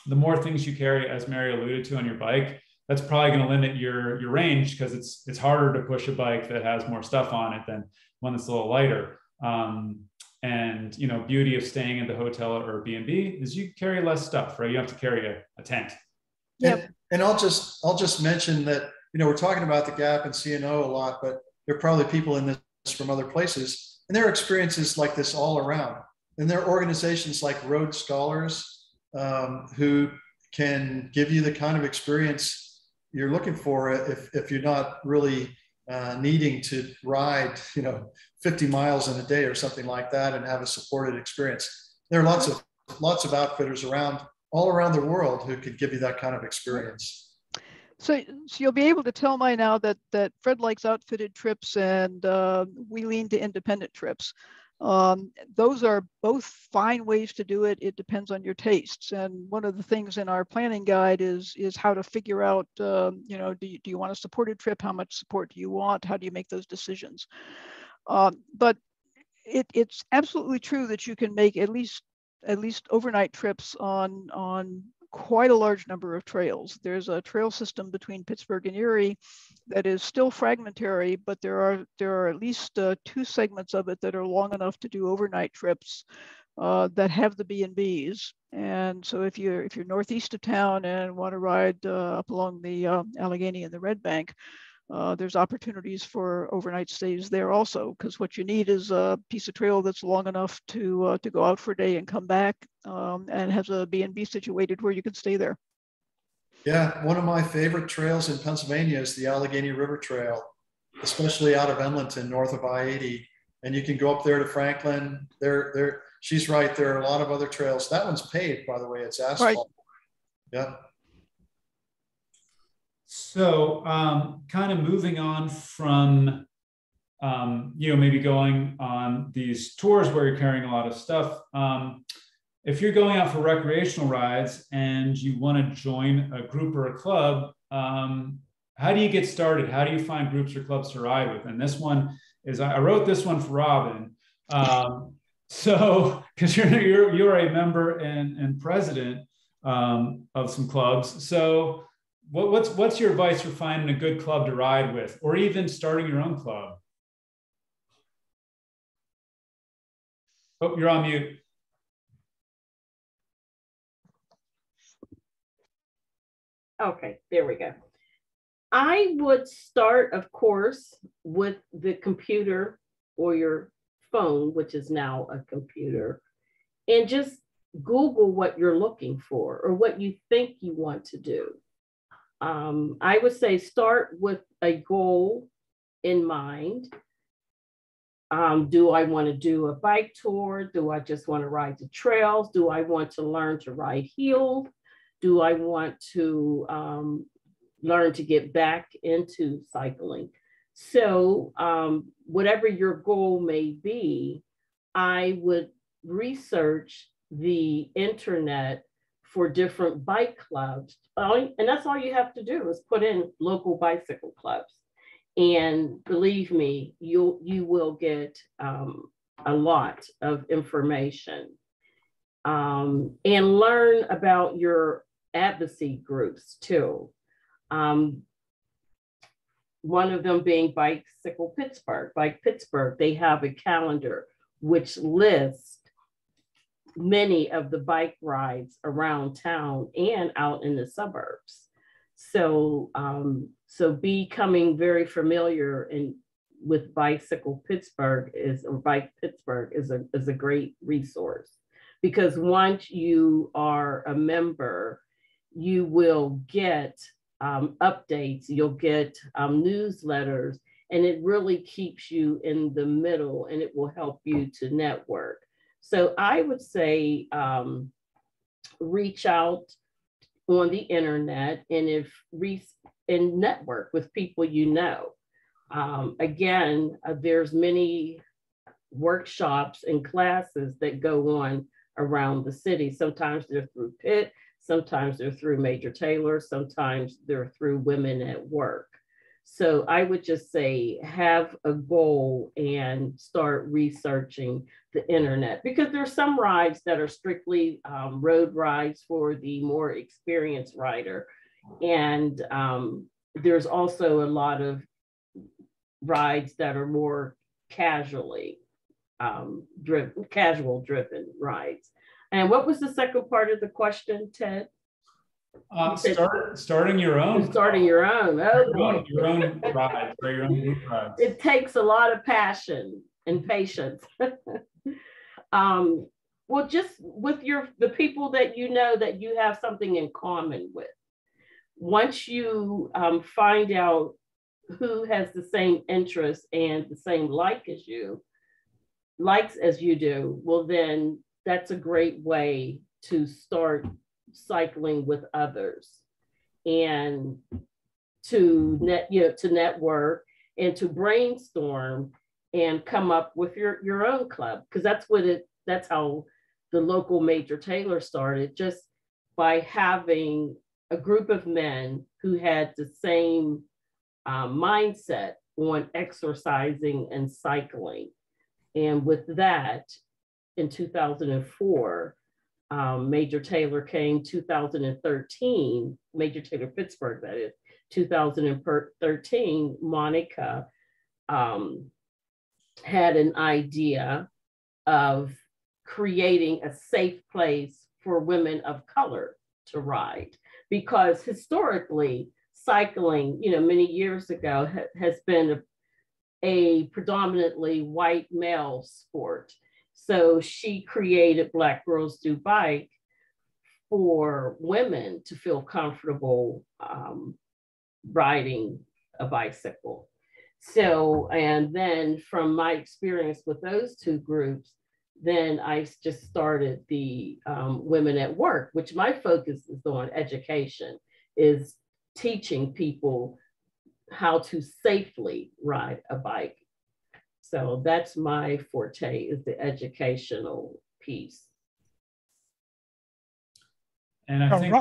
the more things you carry, as Mary alluded to, on your bike, that's probably going to limit your range, because it's harder to push a bike that has more stuff on it than one that's a little lighter. And beauty of staying at the hotel or B&B is you carry less stuff, right? You have to carry a tent. Yep. And I'll just mention that, we're talking about the Gap and CNO a lot, but there are probably people in this from other places, and there are experiences like this all around. And there are organizations like Road Scholars who can give you the kind of experience you're looking for if you're not really needing to ride, 50 miles in a day or something like that and have a supported experience. There are lots of outfitters all around the world who could give you that kind of experience. So you'll be able to tell by now that Fred likes outfitted trips and we lean to independent trips. Those are both fine ways to do it. It depends on your tastes. And one of the things in our planning guide is how to figure out, do you want a supported trip? How much support do you want? How do you make those decisions? But it's absolutely true that you can make at least overnight trips on quite a large number of trails. There's a trail system between Pittsburgh and Erie that is still fragmentary, but there are at least 2 segments of it that are long enough to do overnight trips that have the B&Bs. And so if you're northeast of town and want to ride up along the Allegheny and the Red Bank, there's opportunities for overnight stays there also, because what you need is a piece of trail that's long enough to go out for a day and come back, and has a B&B situated where you can stay there. Yeah, one of my favorite trails in Pennsylvania is the Allegheny River Trail, especially out of Emlenton, north of I-80. And you can go up there to Franklin. She's right. There are a lot of other trails. That one's paved, by the way. It's asphalt. Right. Yeah. So kind of moving on from, maybe going on these tours where you're carrying a lot of stuff. If you're going out for recreational rides and you want to join a group or a club, how do you get started? How do you find groups or clubs to ride with? And this one is, I wrote this one for Robin. So, because you're a member and president of some clubs. So what's your advice for finding a good club to ride with, or even starting your own club? Oh, you're on mute. Okay, there we go. I would start, of course, with the computer or your phone, which is now a computer, and just Google what you're looking for or what you think you want to do. I would say start with a goal in mind. Do I want to do a bike tour? Do I just want to ride the trails? Do I want to learn to ride heeled? Do I want to learn to get back into cycling? So whatever your goal may be, I would research the internet for different bike clubs. And that's all you have to do is put in local bicycle clubs. And believe me, you will get a lot of information and learn about your advocacy groups too. One of them being Bicycle Pittsburgh. Bike Pittsburgh, they have a calendar which lists many of the bike rides around town and out in the suburbs. So, so becoming very familiar with Bicycle Pittsburgh or Bike Pittsburgh is a great resource, because once you are a member, you will get updates, you'll get newsletters, and it really keeps you in the middle, and it will help you to network. So I would say reach out on the internet and network with people you know. Again, there's many workshops and classes that go on around the city. Sometimes they're through Pitt, sometimes they're through Major Taylor, sometimes they're through Women at Work. So I would just say have a goal and start researching the internet, because there's some rides that are strictly road rides for the more experienced rider. And there's also a lot of rides that are more casual driven rides. And what was the second part of the question, Ted? Starting your own. Starting your own. Oh, your own rides, or your own group rides. It takes a lot of passion and patience. Well, just with the people that you know that you have something in common with. Once you find out who has the same interests and the same likes as you do, well, then that's a great way to start cycling with others and to network and to brainstorm and come up with your own club, because that's how the local Major Taylor started, just by having a group of men who had the same mindset on exercising and cycling. And with that, in 2004, Major Taylor came 2013, Major Taylor Pittsburgh, that is, 2013, Monica had an idea of creating a safe place for women of color to ride, because historically cycling, many years ago has been a predominantly white male sport. So she created Black Girls Do Bike for women to feel comfortable riding a bicycle. So, and then from my experience with those two groups, then I just started the Women at Work, which my focus is on education, is teaching people how to safely ride a bike. So that's my forte, is the educational piece. And I think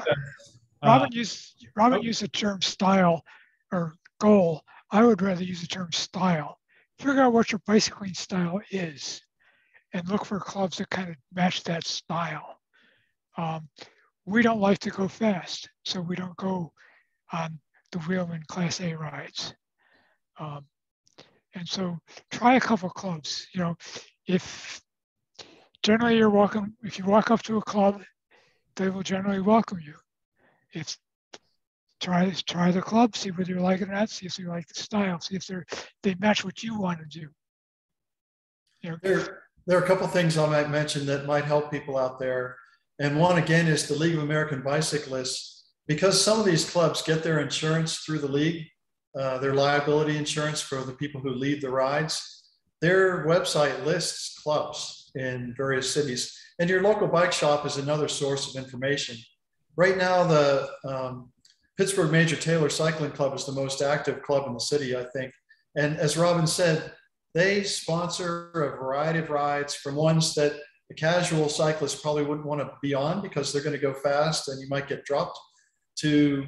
Robin used the term style or goal. I would rather use the term style. Figure out what your bicycling style is and look for clubs that kind of match that style. We don't like to go fast, so we don't go on the Wheelman Class A rides. And so try a couple clubs. If generally if you walk up to a club, they will generally welcome you. If try the club, see whether you like it or not, see if you like the style, see if they match what you want to do. You know, there are a couple things I might mention that might help people out there. And one, again, is the League of American Bicyclists. Because some of these clubs get their insurance through the league, their liability insurance for the people who lead the rides, their website lists clubs in various cities. And your local bike shop is another source of information. Right now, the Pittsburgh Major Taylor Cycling Club is the most active club in the city, I think. And as Robin said, they sponsor a variety of rides, from ones that a casual cyclist probably wouldn't want to be on because they're going to go fast and you might get dropped, to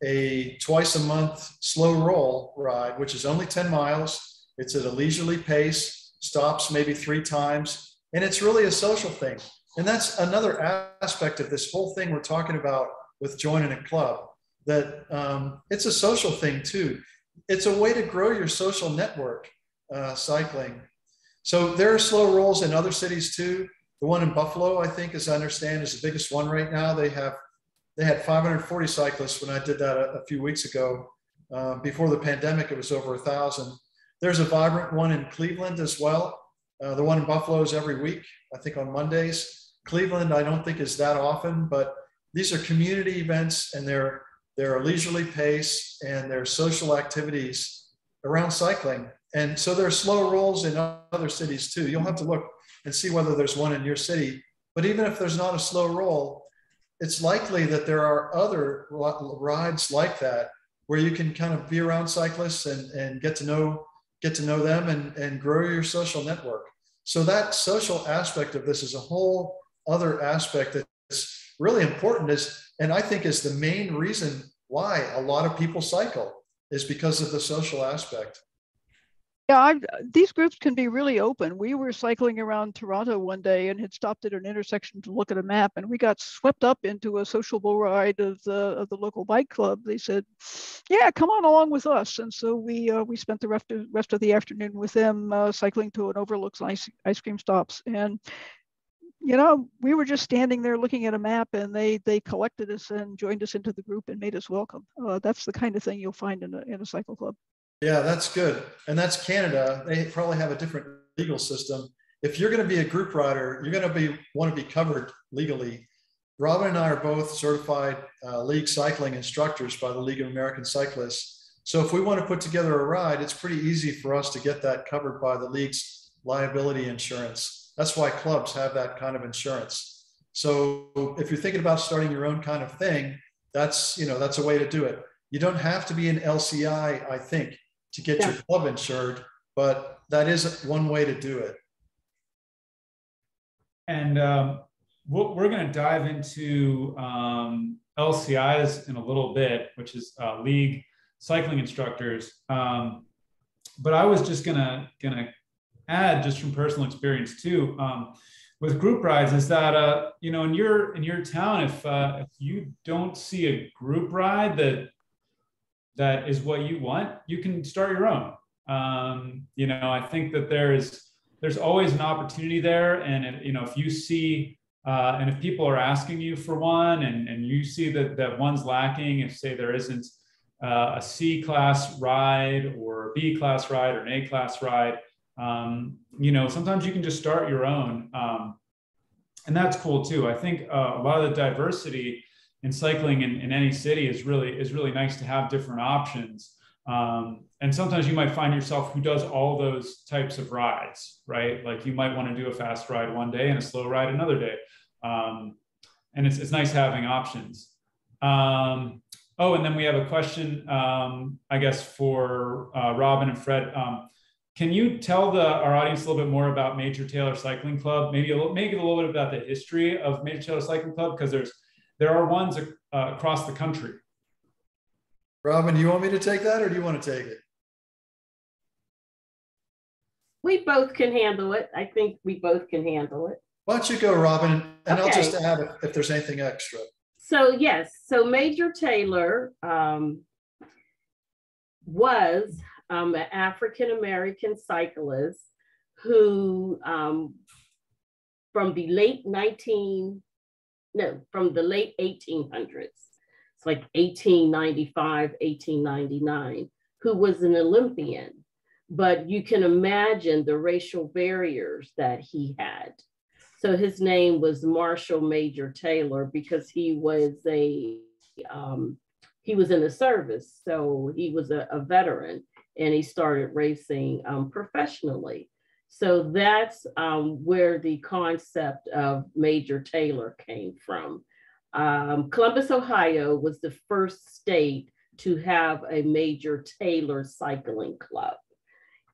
a twice a month slow roll ride, which is only 10 miles. It's at a leisurely pace, stops maybe 3 times, and it's really a social thing. And that's another aspect of this whole thing we're talking about with joining a club, that it's a social thing too. It's a way to grow your social network, cycling. So there are slow rolls in other cities too. The one in Buffalo, I think, as I understand, is the biggest one right now. They had 540 cyclists when I did that a few weeks ago. Before the pandemic, it was over 1,000. There's a vibrant one in Cleveland as well. The one in Buffalo is every week, I think on Mondays. Cleveland, I don't think is that often, but these are community events, and they're a leisurely pace, and they're social activities around cycling. And so there are slow rolls in other cities too. You'll have to look and see whether there's one in your city. But even if there's not a slow roll, it's likely that there are other rides like that where you can kind of be around cyclists and get to know them and grow your social network. So that social aspect of this is a whole other aspect that's really important, and I think is the main reason why a lot of people cycle, is because of the social aspect. Yeah, these groups can be really open. We were cycling around Toronto one day and had stopped at an intersection to look at a map, and we got swept up into a sociable ride of the local bike club. They said, "Yeah, come on along with us." And so we spent the rest of the afternoon with them, cycling to an overlook's ice cream stops. And you know, we were just standing there looking at a map, and they collected us and joined us into the group and made us welcome. That's the kind of thing you'll find in a cycle club. Yeah, that's good. And that's Canada. They probably have a different legal system. If you're going to be a group rider, you're going to want to be covered legally. Robin and I are both certified league cycling instructors by the League of American Cyclists. So if we want to put together a ride, it's pretty easy for us to get that covered by the league's liability insurance. That's why clubs have that kind of insurance. So if you're thinking about starting your own kind of thing, that's a way to do it. You don't have to be an LCI, I think, to get your club insured, but that is one way to do it. And we're going to dive into LCIs in a little bit, which is league cycling instructors. But I was just gonna add, just from personal experience too, with group rides, is that in your town, if you don't see a group ride that is what you want, you can start your own. I think that there's always an opportunity there. And if you see, and if people are asking you for one, and you see that one's lacking, if say there isn't a C class ride or a B class ride or an A class ride, sometimes you can just start your own. And that's cool too. I think a lot of the diversity in cycling in any city is really nice to have different options. And sometimes you might find yourself who does all those types of rides, right? Like you might want to do a fast ride one day and a slow ride another day. And it's nice having options. And then we have a question, I guess, for Robin and Fred. Can you tell our audience a little bit more about Major Taylor Cycling Club? Maybe a little bit about the history of Major Taylor Cycling Club, because there are ones across the country. Robin, do you want me to take that, or do you want to take it? We both can handle it. I think we both can handle it. Why don't you go, Robin, and Okay. I'll just add if there's anything extra. So yes, so Major Taylor was an African-American cyclist who from the late 1800s. it's like 1895, 1899, who was an Olympian. But you can imagine the racial barriers that he had. So his name was Marshall Major Taylor because he was he was in the service. So he was a veteran, and he started racing professionally. So that's where the concept of Major Taylor came from. Columbus, Ohio was the first state to have a Major Taylor cycling club.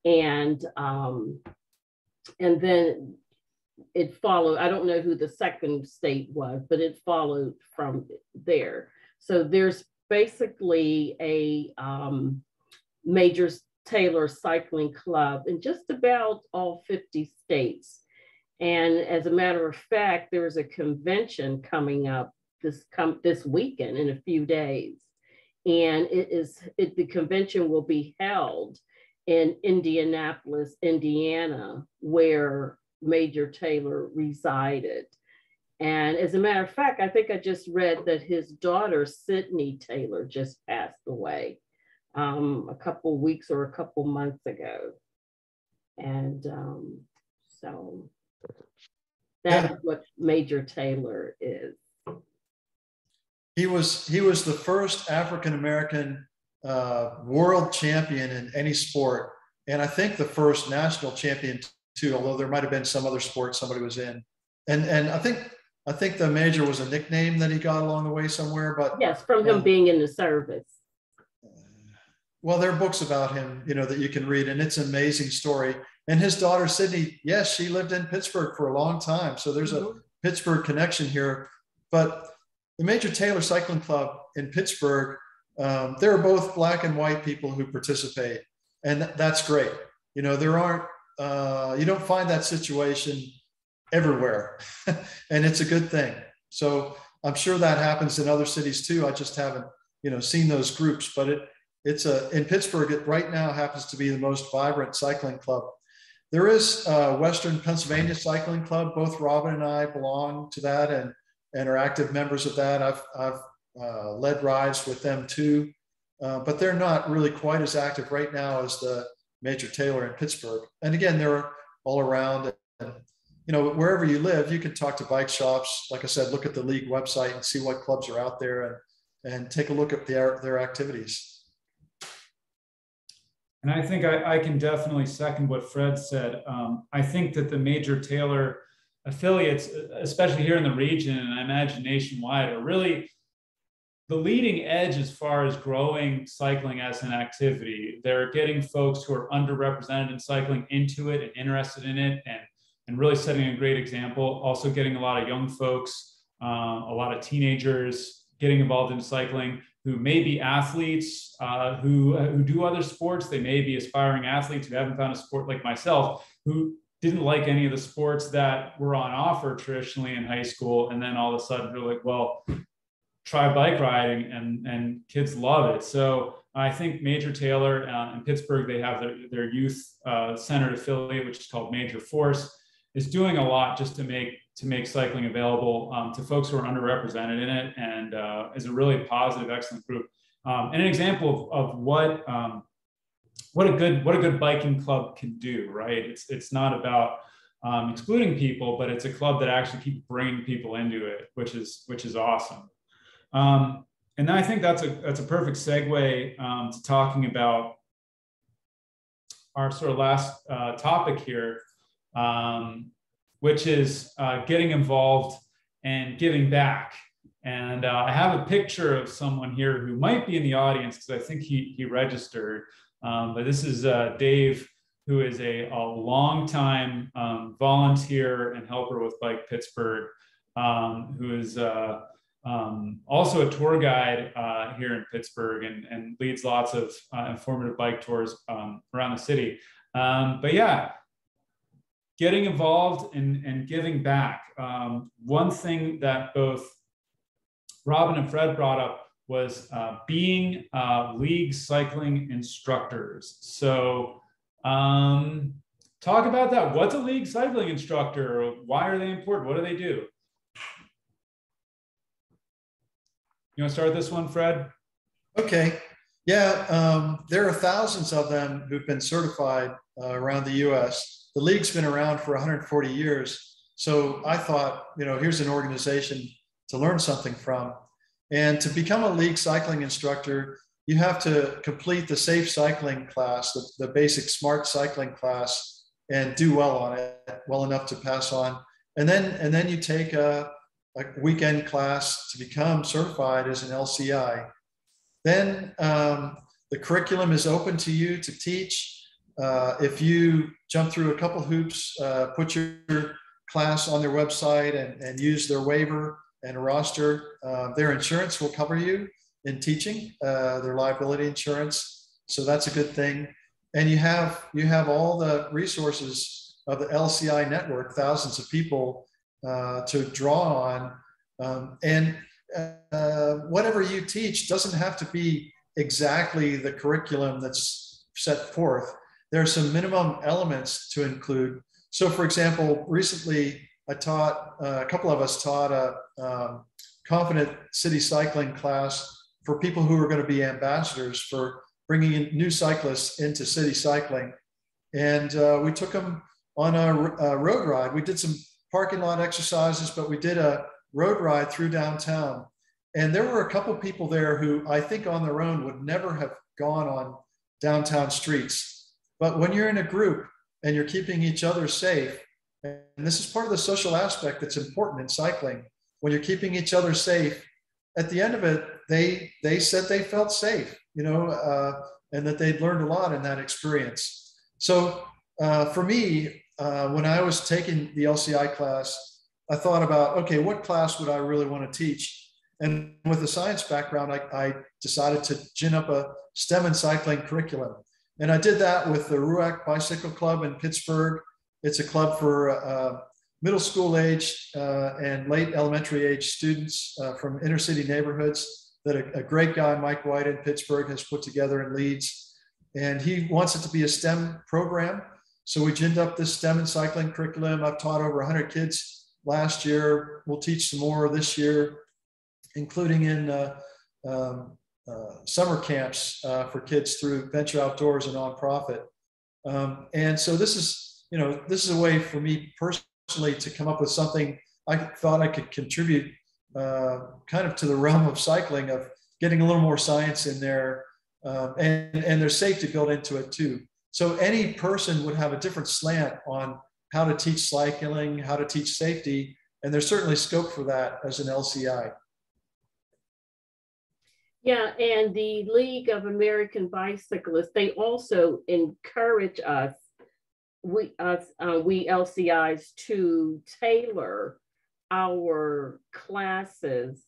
And then it followed. I don't know who the second state was, but it followed from there. So there's basically a Major Taylor cycling club in just about all 50 states. And as a matter of fact, there's a convention coming up this weekend in a few days. And the convention will be held in Indianapolis, Indiana, where Major Taylor resided. And as a matter of fact, I think I just read that his daughter, Sydney Taylor, just passed away a couple weeks or a couple months ago. And so that's what Major Taylor is. He was the first African-American world champion in any sport. And I think the first national champion too, although there might've been some other sport somebody was in. And I think the Major was a nickname that he got along the way somewhere, but yes, from him being in the service. Well, there are books about him, that you can read, and it's an amazing story. And his daughter, Sydney, yes, she lived in Pittsburgh for a long time. So there's a Pittsburgh connection here. But the Major Taylor Cycling Club in Pittsburgh, there are both Black and white people who participate. And that's great. There aren't, you don't find that situation everywhere. And it's a good thing. So I'm sure that happens in other cities too. I just haven't, seen those groups, but in Pittsburgh, it right now happens to be the most vibrant cycling club. There is Western Pennsylvania Cycling Club. Both Robin and I belong to that and are active members of that. I've led rides with them too, but they're not really quite as active right now as the Major Taylor in Pittsburgh. And again, they're all around. And, wherever you live, you can talk to bike shops. Like I said, look at the league website and see what clubs are out there and take a look at their activities. And I think I can definitely second what Fred said. I think that the Major Taylor affiliates, especially here in the region, and I imagine nationwide, are really the leading edge as far as growing cycling as an activity. They're getting folks who are underrepresented in cycling into it and interested in it, and really setting a great example. Also getting a lot of young folks, a lot of teenagers getting involved in cycling who may be athletes, who do other sports. They may be aspiring athletes who haven't found a sport, like myself, who didn't like any of the sports that were on offer traditionally in high school. And then all of a sudden they're like, well, try bike riding, and kids love it. So I think Major Taylor in Pittsburgh, they have their youth centered affiliate, which is called Major Force, is doing a lot just to make cycling available to folks who are underrepresented in it, and is a really positive, excellent group. And an example of what a good biking club can do, right? It's not about excluding people, but it's a club that actually keeps bringing people into it, which is awesome. And I think that's a perfect segue to talking about our sort of last topic here, which is getting involved and giving back. And I have a picture of someone here who might be in the audience because I think he registered. But this is Dave, who is a longtime volunteer and helper with Bike Pittsburgh, who is also a tour guide here in Pittsburgh and leads lots of informative bike tours around the city. But yeah, getting involved and giving back. One thing that both Robin and Fred brought up was being league cycling instructors. So talk about that. What's a league cycling instructor? Why are they important? What do they do? You want to start this one, Fred? Okay. Yeah, there are thousands of them who've been certified around the US. The league's been around for 140 years. So I thought, here's an organization to learn something from. And to become a league cycling instructor, you have to complete the safe cycling class, the basic smart cycling class, and do well on it, well enough to pass on. And then you take a weekend class to become certified as an LCI. Then the curriculum is open to you to teach. If you jump through a couple hoops, put your class on their website and use their waiver and a roster, their insurance will cover you in teaching, their liability insurance. So that's a good thing. And you have all the resources of the LCI network, thousands of people to draw on. And whatever you teach doesn't have to be exactly the curriculum that's set forth. There are some minimum elements to include. So for example, recently I taught, a couple of us taught a confident city cycling class for people who are going to be ambassadors for bringing in new cyclists into city cycling. And we took them on a road ride. We did some parking lot exercises, but we did a road ride through downtown. And there were a couple people there who I think on their own would never have gone on downtown streets. But when you're in a group and you're keeping each other safe, and this is part of the social aspect that's important in cycling, when you're keeping each other safe, at the end of it, they said they felt safe, and that they'd learned a lot in that experience. So for me, when I was taking the LCI class, I thought about, okay, what class would I really want to teach? And with a science background, I decided to gin up a STEM and cycling curriculum. And I did that with the RUAC Bicycle Club in Pittsburgh. It's a club for middle school age and late elementary age students from inner city neighborhoods that a great guy, Mike White in Pittsburgh, has put together and leads. And he wants it to be a STEM program. So we ginned up this STEM and cycling curriculum. I've taught over 100 kids last year. We'll teach some more this year, including in summer camps for kids through Venture Outdoors, a nonprofit. And so this is a way for me personally to come up with something I thought I could contribute kind of to the realm of cycling, of getting a little more science in there. And there's safety built into it too. So any person would have a different slant on how to teach cycling, how to teach safety, and there's certainly scope for that as an LCI. Yeah, and the League of American Bicyclists, they also encourage us, we LCIs, to tailor our classes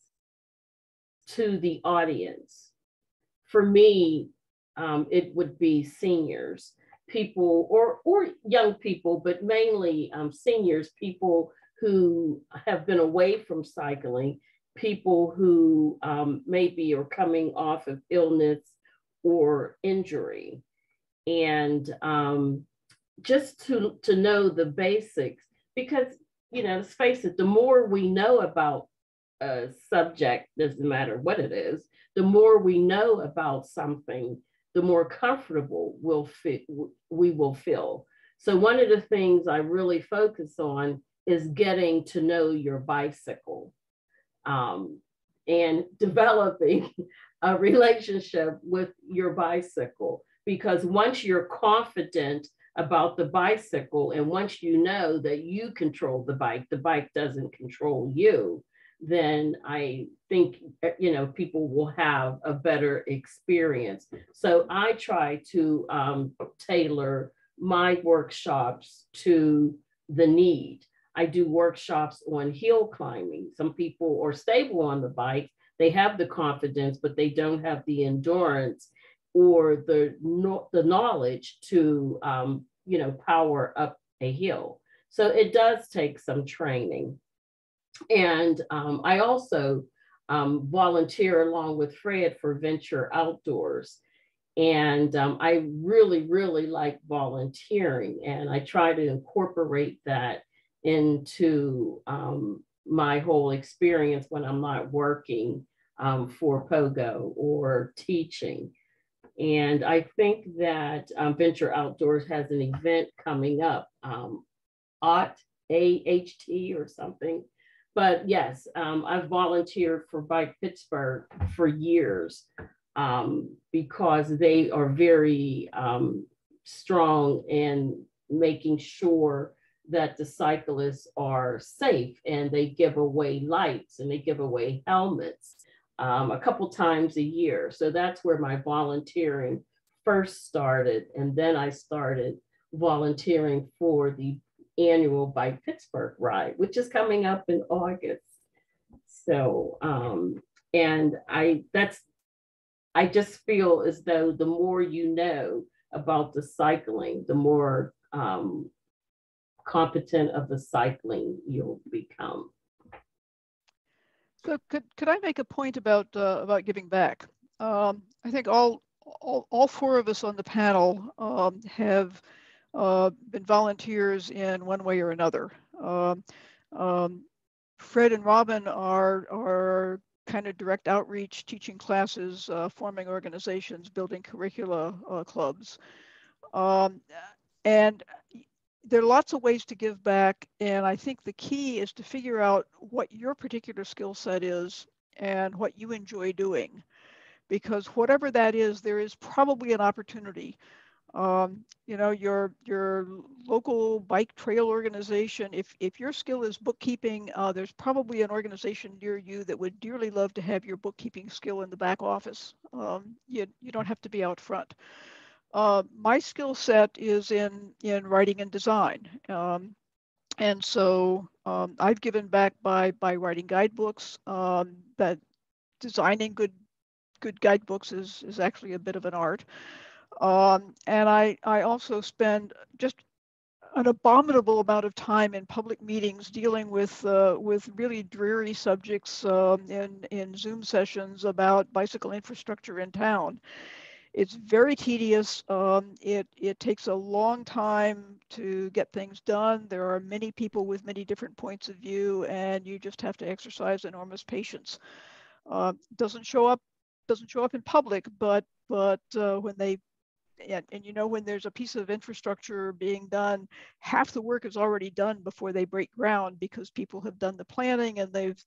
to the audience. For me, it would be seniors, people or young people, but mainly seniors, people who have been away from cycling, people who maybe are coming off of illness or injury. And just to know the basics, because, let's face it, the more we know about a subject, doesn't matter what it is, the more we know about something, the more comfortable we will feel. So one of the things I really focus on is getting to know your bicycle. And developing a relationship with your bicycle. Because once you're confident about the bicycle, and once you know that you control the bike doesn't control you, then I think, people will have a better experience. So I try to tailor my workshops to the need. I do workshops on hill climbing. Some people are stable on the bike. They have the confidence, but they don't have the endurance or the knowledge to, power up a hill. So it does take some training. And I also volunteer along with Fred for Venture Outdoors. And I really, really like volunteering. And I try to incorporate that into my whole experience when I'm not working for pogo or teaching. And I think that Venture Outdoors has an event coming up, AHT or something. But yes, I've volunteered for Bike Pittsburgh for years because they are very strong in making sure that the cyclists are safe, and they give away lights and they give away helmets a couple times a year. So that's where my volunteering first started. And then I started volunteering for the annual Bike Pittsburgh ride, which is coming up in August. So, and I just feel as though the more you know about the cycling, the more competent of the cycling you'll become. So could I make a point about giving back? I think all four of us on the panel have been volunteers in one way or another. Fred and Robin are kind of direct outreach, teaching classes, forming organizations, building curricula clubs. And there are lots of ways to give back. And I think the key is to figure out what your particular skill set is and what you enjoy doing. Because whatever that is, there is probably an opportunity. You know, your local bike trail organization, if your skill is bookkeeping, there's probably an organization near you that would dearly love to have your bookkeeping skill in the back office. You don't have to be out front. My skill set is in writing and design. And so I've given back by writing guidebooks. That designing good guidebooks is actually a bit of an art. And I also spend just an abominable amount of time in public meetings dealing with really dreary subjects in Zoom sessions about bicycle infrastructure in town. It's very tedious. It takes a long time to get things done. There are many people with many different points of view, and you just have to exercise enormous patience. Doesn't show up in public, but when they and you know, when there's a piece of infrastructure being done, half the work is already done before they break ground because people have done the planning and they've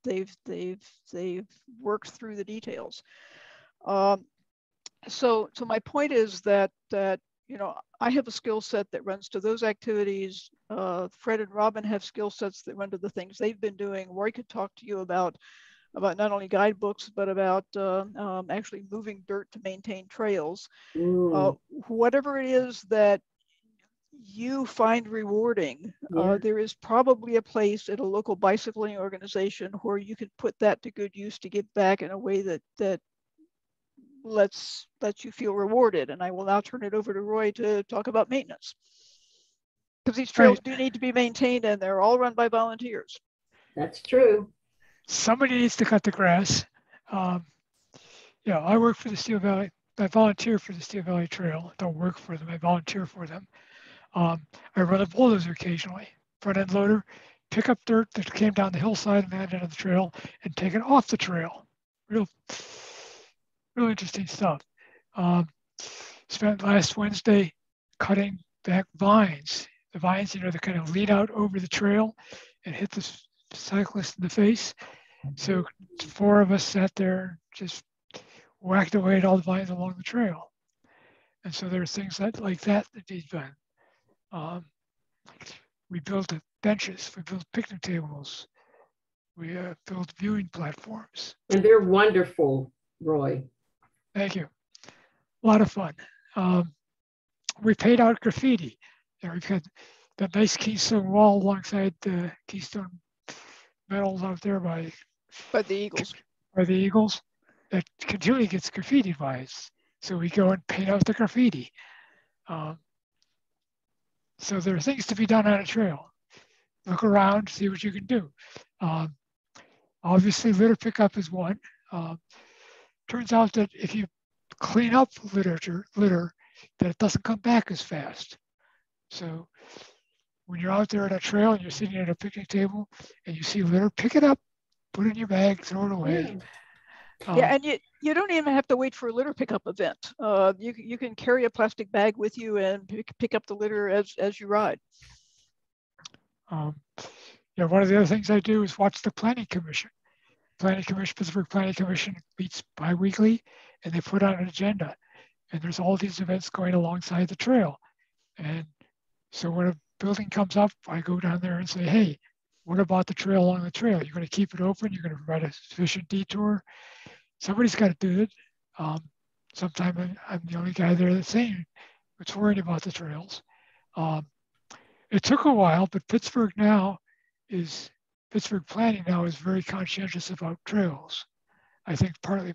worked through the details. So my point is that you know, I have a skill set that runs to those activities. Fred and Robin have skill sets that run to the things they've been doing. Roy could talk to you about not only guidebooks, but about actually moving dirt to maintain trails. Whatever it is that you find rewarding, there is probably a place at a local bicycling organization where you can put that to good use to give back in a way that lets you feel rewarded. And I will now turn it over to Roy to talk about maintenance, because these trails do need to be maintained, and they're all run by volunteers. That's true. Somebody needs to cut the grass. Yeah, I work for the Steel Valley. I volunteer for the Steel Valley Trail. I don't work for them. I volunteer for them. I run a bulldozer occasionally, front end loader, pick up dirt that came down the hillside and land of the trail and take it off the trail. Real interesting stuff. Spent last Wednesday cutting back vines. The vines, you know, that kind of lean out over the trail and hit the cyclist in the face. So 4 of us sat there, just whacked away at all the vines along the trail. And so there are things like that need done. We built benches, we built picnic tables, we built viewing platforms. And they're wonderful, Roy. Thank you. A lot of fun. We paid out graffiti. You know, we've got the nice Keystone wall alongside the Keystone medals out there by the Eagles. By the Eagles, that continually gets graffitied by us. So we go and paint out the graffiti. So there are things to be done on a trail. Look around, see what you can do. Obviously, litter pickup is one. Turns out that if you clean up litter, that it doesn't come back as fast. So when you're out there at a trail and you're sitting at a picnic table and you see litter, pick it up, put it in your bag, throw it away. Yeah, and you don't even have to wait for a litter pickup event. You can carry a plastic bag with you and pick up the litter as you ride. Yeah, one of the other things I do is watch the Planning Commission. Pittsburgh Planning Commission meets bi-weekly, and they put out an agenda. And there's all these events going alongside the trail. And so when a building comes up, I go down there and say, hey, what about the trail along the trail? You're going to keep it open? You're going to provide a sufficient detour? Somebody's got to do it. Sometimes I'm the only guy there that's saying what's worried about the trails. It took a while, but Pittsburgh planning now is very conscientious about trails. I think partly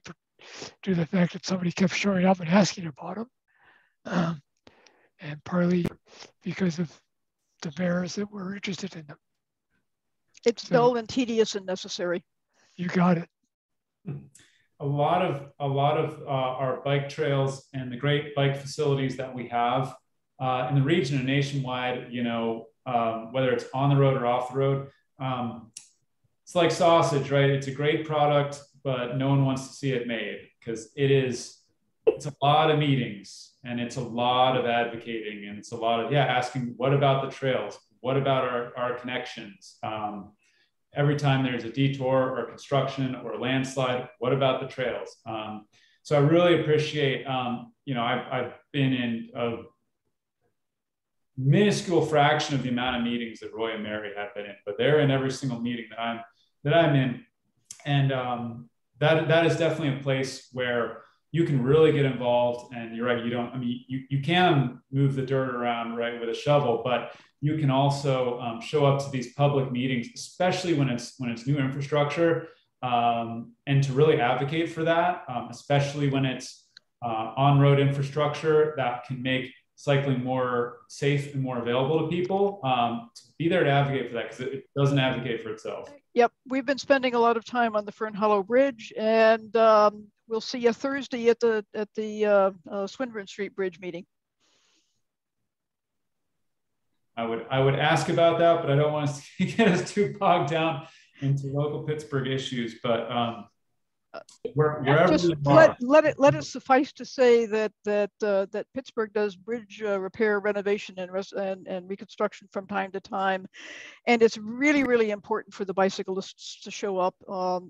due to the fact that somebody kept showing up and asking about them, and partly because of the mayors that were interested in them. It's dull and tedious and necessary. You got it. A lot of our bike trails and the great bike facilities that we have in the region and nationwide, whether it's on the road or off the road, it's like sausage, right? It's a great product, but no one wants to see it made because it's a lot of meetings and it's a lot of advocating and it's a lot of, asking what about the trails? What about our connections? Every time there's a detour or construction or a landslide, what about the trails? So I really appreciate, I've been in a minuscule fraction of the amount of meetings that Roy and Mary have been in, but they're in every single meeting that I'm in. And that is definitely a place where you can really get involved. And you're right, you can move the dirt around, right, with a shovel, but you can also show up to these public meetings, especially when it's new infrastructure, and to really advocate for that, especially when it's on-road infrastructure that can make cycling more safe and more available to people. To be there to advocate for that, because it doesn't advocate for itself. Yep, we've been spending a lot of time on the Fern Hollow Bridge, and we'll see you Thursday at the Swinburne Street Bridge meeting. I would ask about that, but I don't want to get us too bogged down into local Pittsburgh issues. But wherever just let it suffice to say that Pittsburgh does bridge repair, renovation, and reconstruction from time to time, and it's really important for the bicyclists to show up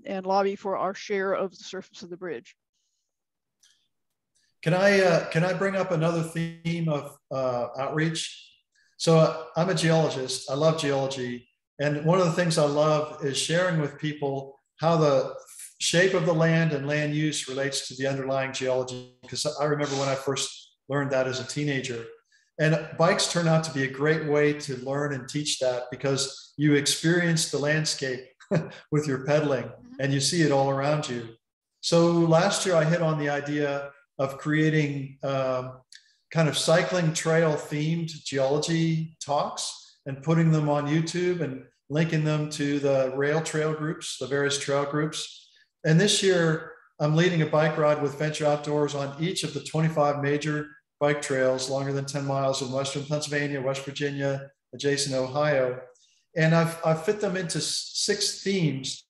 and lobby for our share of the surface of the bridge. Can I bring up another theme of outreach? So I'm a geologist. I love geology. And one of the things I love is sharing with people how the shape of the land and land use relates to the underlying geology. Because I remember when I first learned that as a teenager. And bikes turn out to be a great way to learn and teach that because you experience the landscape with your pedaling and you see it all around you. So last year I hit on the idea of creating kind of cycling trail themed geology talks and putting them on YouTube and linking them to the rail trail groups, the various trail groups. And this year I'm leading a bike ride with Venture Outdoors on each of the 25 major bike trails longer than 10 miles in Western Pennsylvania, West Virginia, adjacent Ohio. And I've fit them into 6 themes.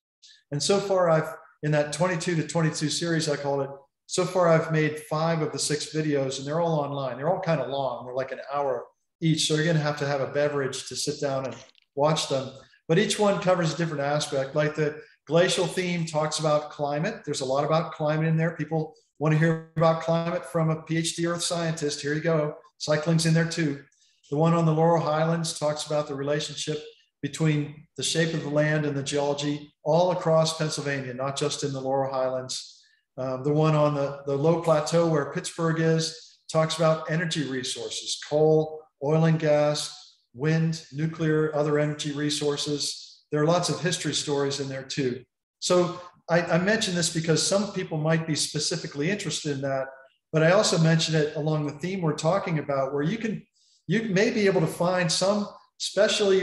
And so far in that 22 to 22 series, I call it, so far I've made 5 of the 6 videos and they're all online. They're all kind of long. They're like an hour each. So you're going to have a beverage to sit down and watch them. But each one covers a different aspect. Like the glacial theme talks about climate. There's a lot about climate in there. People want to hear about climate from a PhD earth scientist. Here you go. Cycling's in there too. The one on the Laurel Highlands talks about the relationship between the shape of the land and the geology all across Pennsylvania, not just in the Laurel Highlands. The one on the low plateau where Pittsburgh is talks about energy resources, coal, oil and gas, wind, nuclear, other energy resources. There are lots of history stories in there too. So I mention this because some people might be specifically interested in that, but I also mention it along the theme we're talking about, where you may be able to find some, especially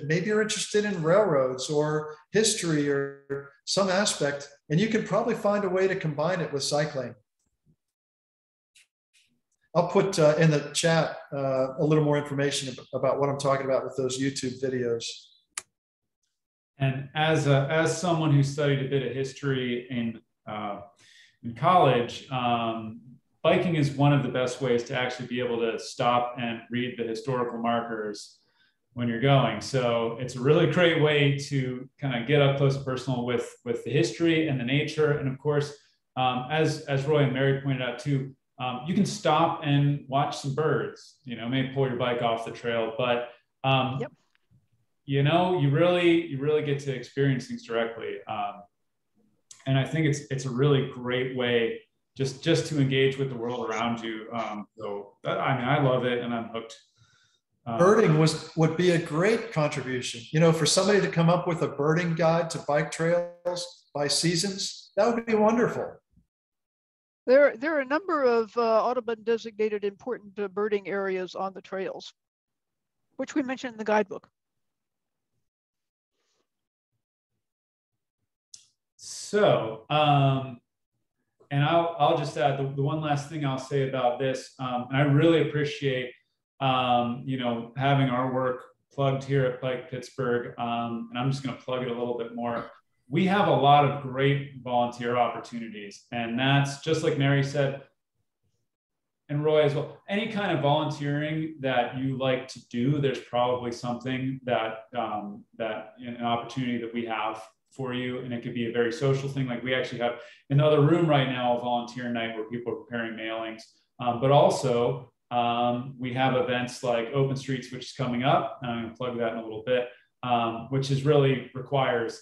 maybe you're interested in railroads or history or some aspect, and you can probably find a way to combine it with cycling. I'll put in the chat a little more information about what I'm talking about with those YouTube videos. And as someone who studied a bit of history in in college, biking is one of the best ways to actually be able to stop and read the historical markers when you're going. So it's a really great way to kind of get up close and personal with the history and the nature. And of course, as Roy and Mary pointed out too, you can stop and watch some birds, maybe pull your bike off the trail, but you really get to experience things directly. And I think it's a really great way just to engage with the world around you. I love it, and I'm hooked. Birding would be a great contribution. For somebody to come up with a birding guide to bike trails by seasons, that would be wonderful. There are a number of Audubon designated important birding areas on the trails, which we mentioned in the guidebook. So, and I'll just add the one last thing I'll say about this, and I really appreciate, having our work plugged here at Bike Pittsburgh, and I'm just going to plug it a little bit more. We have a lot of great volunteer opportunities, and that's just like Mary said, and Roy as well. Any kind of volunteering that you like to do, there's probably something that an opportunity that we have for you, and it could be a very social thing. Like we actually have in the other room right now a volunteer night where people are preparing mailings, but also we have events like Open Streets, which is coming up, and I'm going to plug that in a little bit, which really requires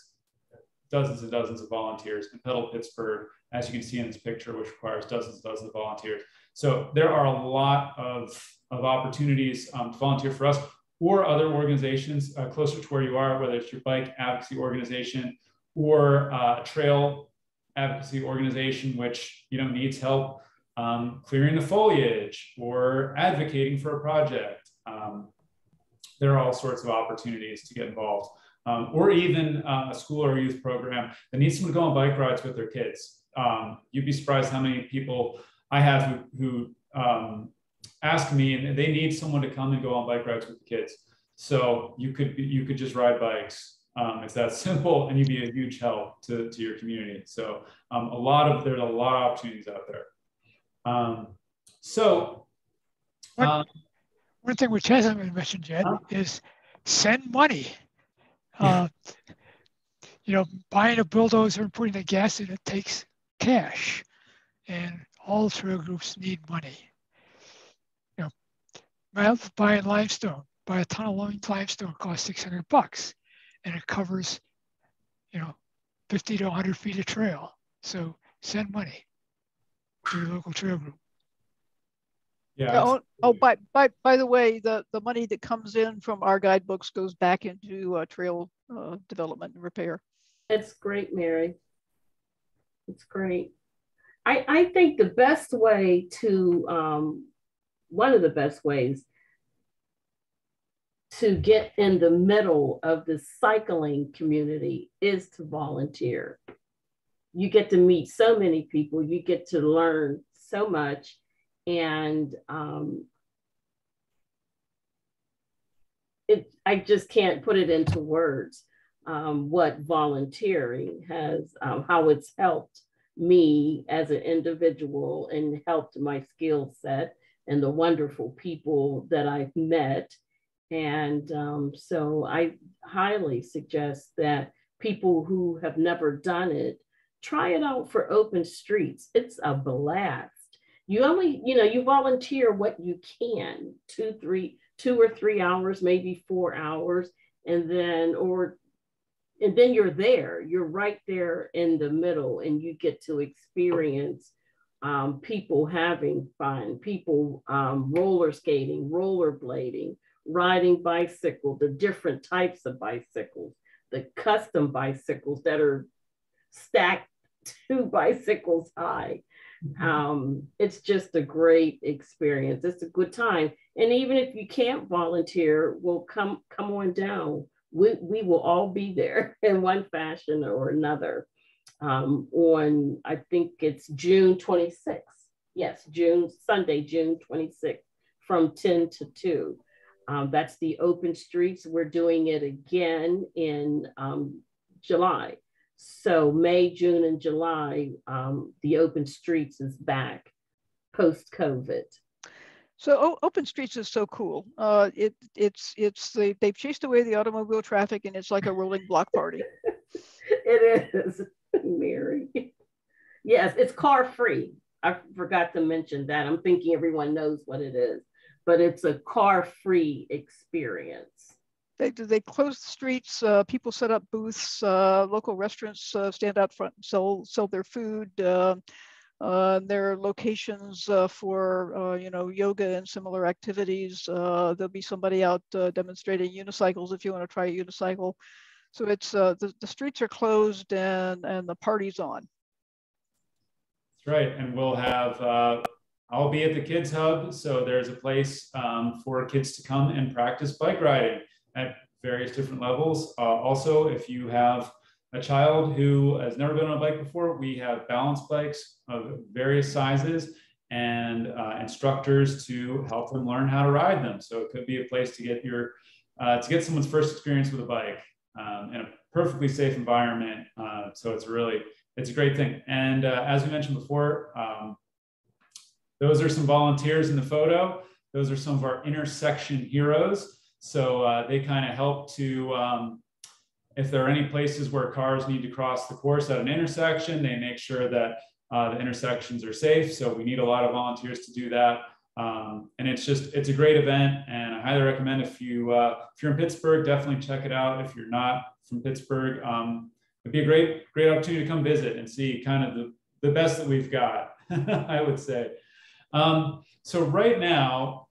dozens and dozens of volunteers. And Pedal Pittsburgh, as you can see in this picture, which requires dozens and dozens of volunteers. So there are a lot of opportunities to volunteer for us or other organizations closer to where you are, whether it's your bike advocacy organization or a trail advocacy organization, which needs help clearing the foliage or advocating for a project. There are all sorts of opportunities to get involved. Or even a school or youth program that needs someone to go on bike rides with their kids. You'd be surprised how many people I have who ask me, and they need someone to come and go on bike rides with the kids. So you could just ride bikes. It's that simple, and you'd be a huge help to your community. So there's a lot of opportunities out there. One thing which hasn't been mentioned yet is send money. Buying a bulldozer and putting the gas in it takes cash, and all trail groups need money. Buying limestone, buy a ton of limestone costs $600, and it covers, 50 to 100 feet of trail. So send money to your local trail group. Yeah. By the way, the money that comes in from our guidebooks goes back into trail development and repair. It's great, Mary. It's great. I think the best way to, one of the best ways to get in the middle of the cycling community is to volunteer. You get to meet so many people, you get to learn so much, and I just can't put it into words what volunteering has, how it's helped me as an individual and helped my skill set and the wonderful people that I've met. And so I highly suggest that people who have never done it, try it out for Open Streets. It's a blast. You only, you volunteer what you can, 2 or 3 hours, maybe 4 hours, and then you're there. You're right there in the middle, and you get to experience people having fun, people roller skating, rollerblading, riding bicycle, the different types of bicycles, the custom bicycles that are stacked 2 bicycles high. It's just a great experience. It's a good time. And even if you can't volunteer, well, come on down. We will all be there in one fashion or another on, I think it's June 26th. Yes, Sunday, June 26th from 10 to 2. That's the Open Streets. We're doing it again in July. So May, June, and July, the open streets is back post-COVID. So open streets is so cool. They've chased away the automobile traffic, and it's like a rolling block party. It is, Mary. Yes, it's car free. I forgot to mention that. I'm thinking everyone knows what it is, but it's a car free experience. They close the streets. People set up booths. Local restaurants stand out front and sell their food. There are locations for yoga and similar activities. There'll be somebody out demonstrating unicycles if you want to try a unicycle. So it's the streets are closed and the party's on. That's right, and we'll have. I'll be at the Kids Hub, so there's a place for kids to come and practice bike riding at various different levels. Also, if you have a child who has never been on a bike before, we have balance bikes of various sizes and instructors to help them learn how to ride them. So it could be a place to get someone's first experience with a bike in a perfectly safe environment. So it's a great thing. And as we mentioned before, those are some volunteers in the photo. Those are some of our intersection heroes. So they kind of help to, if there are any places where cars need to cross the course at an intersection, they make sure that the intersections are safe. So we need a lot of volunteers to do that. And it's a great event, and I highly recommend if you're in Pittsburgh, definitely check it out. If you're not from Pittsburgh, it'd be a great opportunity to come visit and see kind of the best that we've got, I would say. So right now,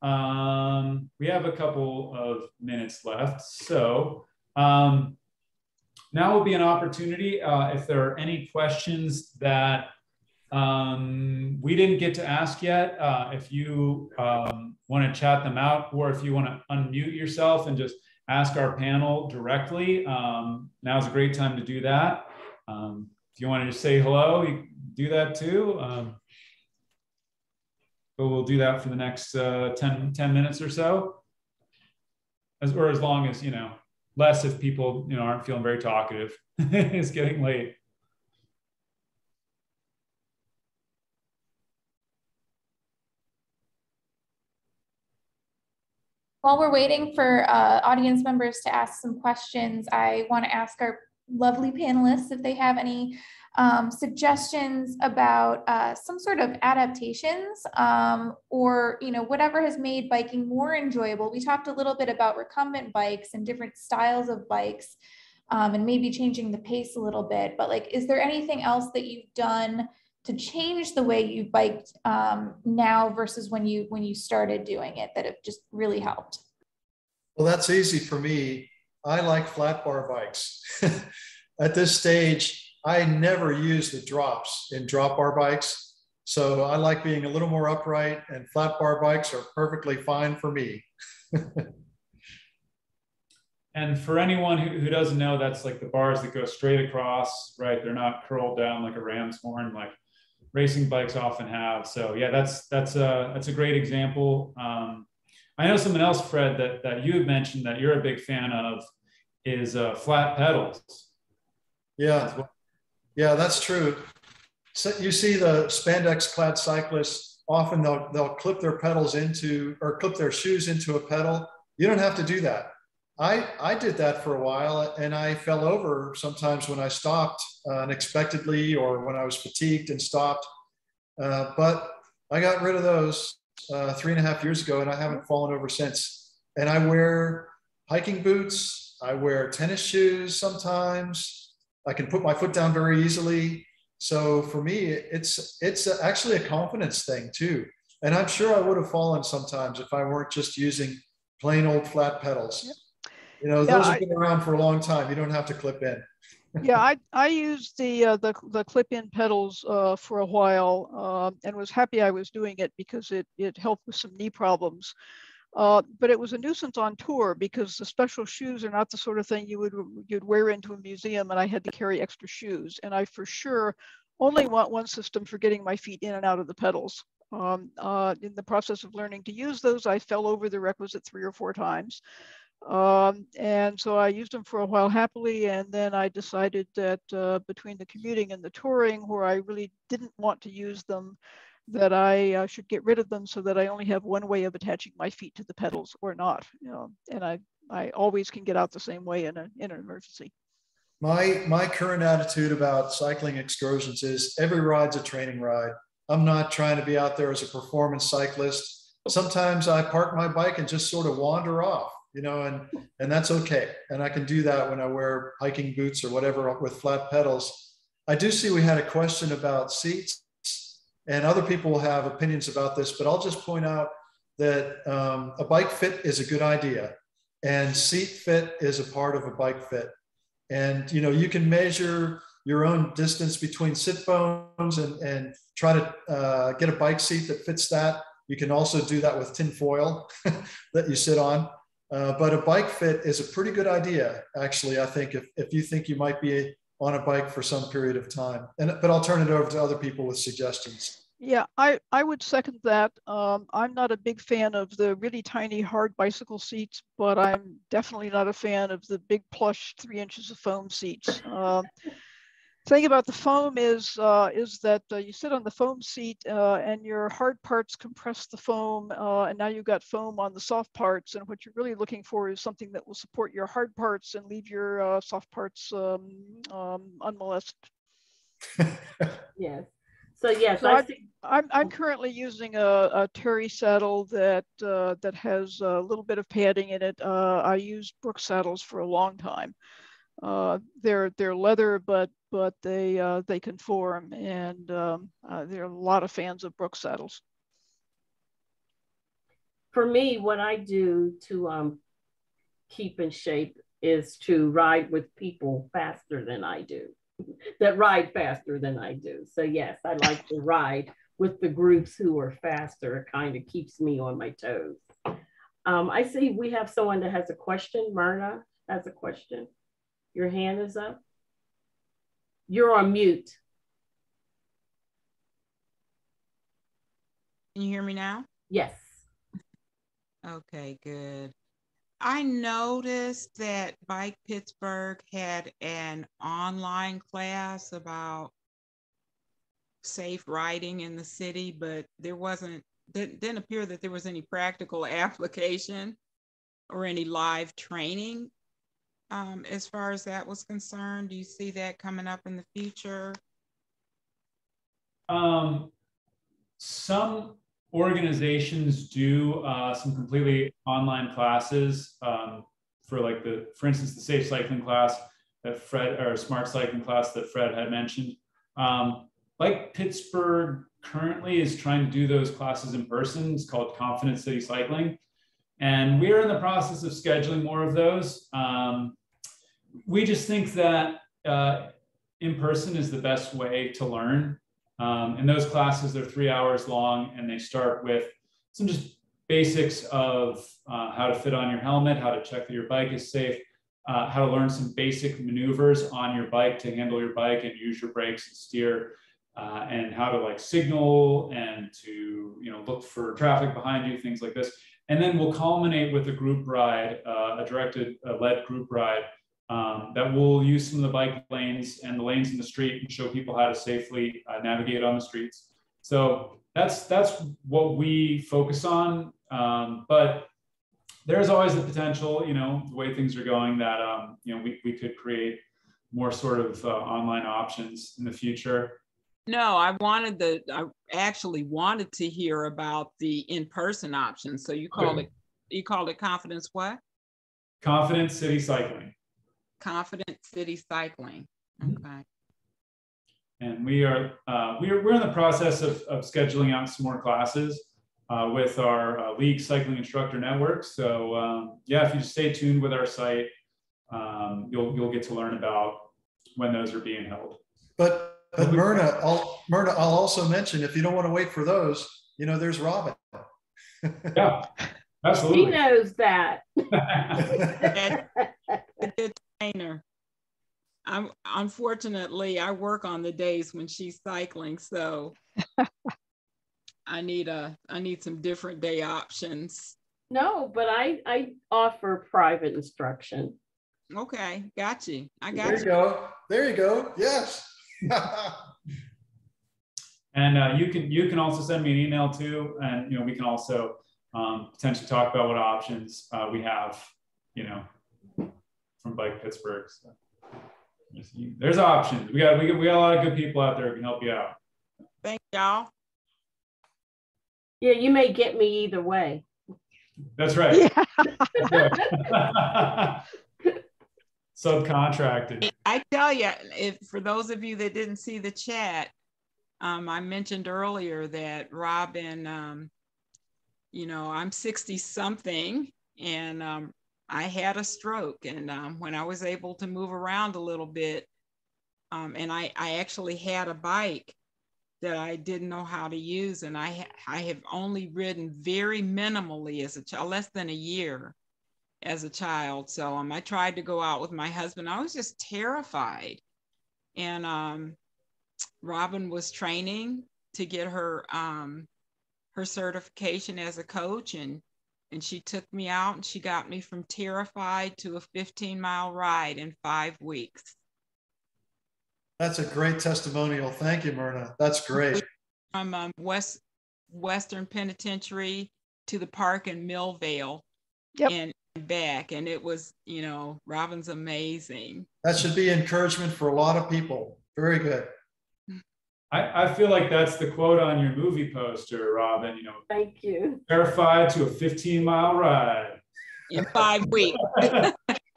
we have a couple of minutes left. So now will be an opportunity if there are any questions that we didn't get to ask yet. If you want to chat them out, or if you want to unmute yourself and just ask our panel directly, now's a great time to do that. If you want to just say hello, you can do that too. But we'll do that for the next 10 minutes or so, as long as, less if people, aren't feeling very talkative. It's getting late. While we're waiting for audience members to ask some questions, I want to ask our lovely panelists if they have any suggestions about some sort of adaptations or whatever has made biking more enjoyable. We talked a little bit about recumbent bikes and different styles of bikes and maybe changing the pace a little bit, but is there anything else that you've done to change the way you biked now versus when you started doing it that have just really helped? Well, that's easy for me. I like flat bar bikes. At this stage, I never use the drops in drop bar bikes. So I like being a little more upright, and flat bar bikes are perfectly fine for me. And for anyone who doesn't know, that's like the bars that go straight across, right? They're not curled down like a ram's horn, like racing bikes often have. So yeah, that's a great example. I know something else, Fred, that you had mentioned that you're a big fan of is flat pedals. Yeah, yeah, that's true. So you see the spandex clad cyclists, often they'll clip their pedals into, or clip their shoes into a pedal. You don't have to do that. I did that for a while, and I fell over sometimes when I stopped unexpectedly, or when I was fatigued and stopped. But I got rid of those 3.5 years ago, and I haven't fallen over since. And I wear hiking boots. I wear tennis shoes sometimes. I can put my foot down very easily. So for me, it's actually a confidence thing too. And I'm sure I would have fallen sometimes if I weren't just using plain old flat pedals. Yep. Those have been around for a long time. You don't have to clip in. Yeah, I used the clip-in pedals for a while and was happy I was doing it because it helped with some knee problems. But it was a nuisance on tour because the special shoes are not the sort of thing you'd wear into a museum, and I had to carry extra shoes. And I for sure only want one system for getting my feet in and out of the pedals. In the process of learning to use those, I fell over the requisite 3 or 4 times. And so I used them for a while happily, and then I decided that between the commuting and the touring, where I really didn't want to use them, that I should get rid of them so that I only have one way of attaching my feet to the pedals or not. And I always can get out the same way in an emergency. My current attitude about cycling excursions is every ride's a training ride. I'm not trying to be out there as a performance cyclist. Sometimes I park my bike and just sort of wander off, and that's okay. And I can do that when I wear hiking boots or whatever with flat pedals. I do see we had a question about seats, and other people will have opinions about this, but I'll just point out that a bike fit is a good idea, and seat fit is a part of a bike fit. And you can measure your own distance between sit bones and try to get a bike seat that fits that. You can also do that with tin foil that you sit on. But a bike fit is a pretty good idea, actually, I think, if you think you might be on a bike for some period of time. But I'll turn it over to other people with suggestions. Yeah, I would second that. I'm not a big fan of the really tiny hard bicycle seats, but I'm definitely not a fan of the big plush 3 inches of foam seats. Thing about the foam is that you sit on the foam seat and your hard parts compress the foam, and now you've got foam on the soft parts. And what you're really looking for is something that will support your hard parts and leave your soft parts unmolested. Yes. So yes, so I'm currently using a Terry saddle that has a little bit of padding in it. I used Brooks saddles for a long time. They're leather, but they conform, and there are a lot of fans of Brooks saddles. For me, what I do to keep in shape is to ride with people faster than I do. That ride faster than I do. So yes, I like to ride with the groups who are faster. It kind of keeps me on my toes. I see we have someone that has a question. Myrna has a question. Your hand is up. You're on mute. Can you hear me now? Yes. Okay, good. I noticed that Bike Pittsburgh had an online class about safe riding in the city, but didn't appear that there was any practical application or any live training as far as that was concerned. Do you see that coming up in the future? Some organizations do some completely online classes for instance, the safe cycling class that smart cycling class that Fred had mentioned. Like Pittsburgh currently is trying to do those classes in person. It's called Confident City Cycling. And we're in the process of scheduling more of those. We just think that in person is the best way to learn. And those classes, they're 3 hours long, and they start with some just basics of how to fit on your helmet, how to check that your bike is safe, how to learn some basic maneuvers on your bike to handle your bike and use your brakes and steer, and how to signal and to look for traffic behind you, things like this. And then we'll culminate with a group ride, a led group ride that will use some of the bike lanes and the lanes in the street and show people how to safely navigate on the streets. So that's what we focus on. But there's always the potential, the way things are going, that we could create more sort of online options in the future. No, I actually wanted to hear about the in-person options. So you called it Confidence what? Confident City Cycling. Confident City Cycling. Okay. And we're in the process of scheduling out some more classes with our League Cycling Instructor Network. So yeah, if you just stay tuned with our site, you'll get to learn about when those are being held. But Myrna, I'll also mention, if you don't want to wait for those, there's Robin. Yeah, absolutely. He knows that. A good trainer. Unfortunately, I work on the days when she's cycling, so I need some different day options. No, but I offer private instruction. Okay, got you. I There got you you. go. There you go. Yes. And you can also send me an email too, and we can also potentially talk about what options we have, from Bike Pittsburgh. So there's options. We got a lot of good people out there who can help you out. Thank y'all. Yeah, you may get me either way. That's right. Yeah. Subcontracted. I tell you, if for those of you that didn't see the chat, I mentioned earlier that Robin, I'm 60 something, and I had a stroke, and when I was able to move around a little bit, and I actually had a bike that I didn't know how to use, and I have only ridden very minimally as a child, less than a year as a child. So I tried to go out with my husband. I was just terrified, and Robin was training to get her her certification as a coach, and she took me out, and she got me from terrified to a 15-mile ride in 5 weeks. That's a great testimonial. Thank you, Myrna. That's great. From Western Penitentiary to the park in Millvale, Yep. and back, and it was, Robin's amazing. That should be encouragement for a lot of people. Very good. I feel like that's the quote on your movie poster, Robin. Thank you. Terrified to a 15-mile ride In 5 weeks.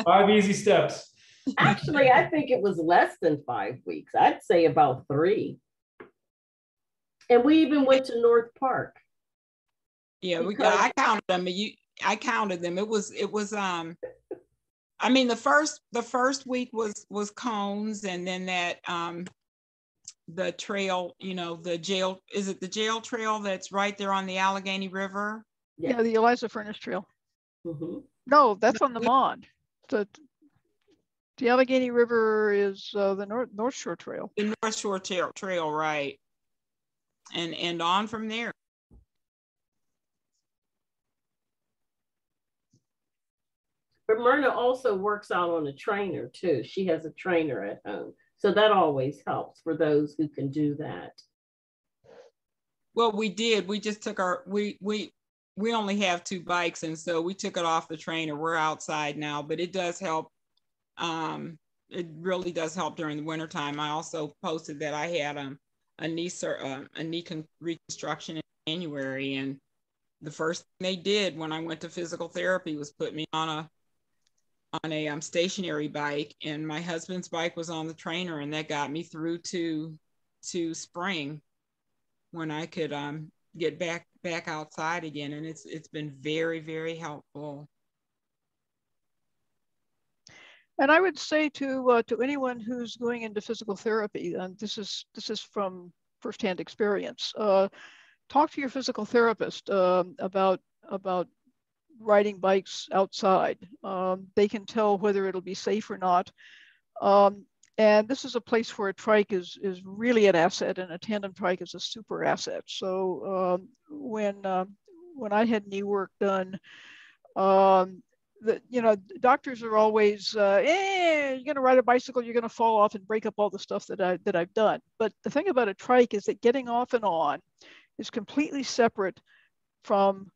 5 easy steps. Actually, I think it was less than 5 weeks. I'd say about 3. And we even went to North Park. Yeah, I counted them. I counted them. It was the first week was cones, and then that the trail, the jail, is it the jail trail that's right there on the Allegheny River? Yeah, the Eliza Furnace Trail. Mm-hmm. No, that's on the Mond. The Allegheny River is the North Shore Trail. The North Shore Trail, right. And on from there. But Myrna also works out on a trainer too. She has a trainer at home. So that always helps for those who can do that. Well, we did. We just took we only have 2 bikes, and so we took it off the trainer. We're outside now, but it does help. It really does help during the wintertime. I also posted that I had a knee reconstruction in January, and the first thing they did when I went to physical therapy was put me on a stationary bike, and my husband's bike was on the trainer, and that got me through to spring when I could get back outside again, and it's been very, very helpful. And I would say to anyone who's going into physical therapy, and this is from firsthand experience, talk to your physical therapist about riding bikes outside. They can tell whether it'll be safe or not. And this is a place where a trike is really an asset, and a tandem trike is a super asset. So when I had knee work done, doctors are always, you're going to ride a bicycle, you're going to fall off and break up all the stuff that I've done. But the thing about a trike is that getting off and on is completely separate from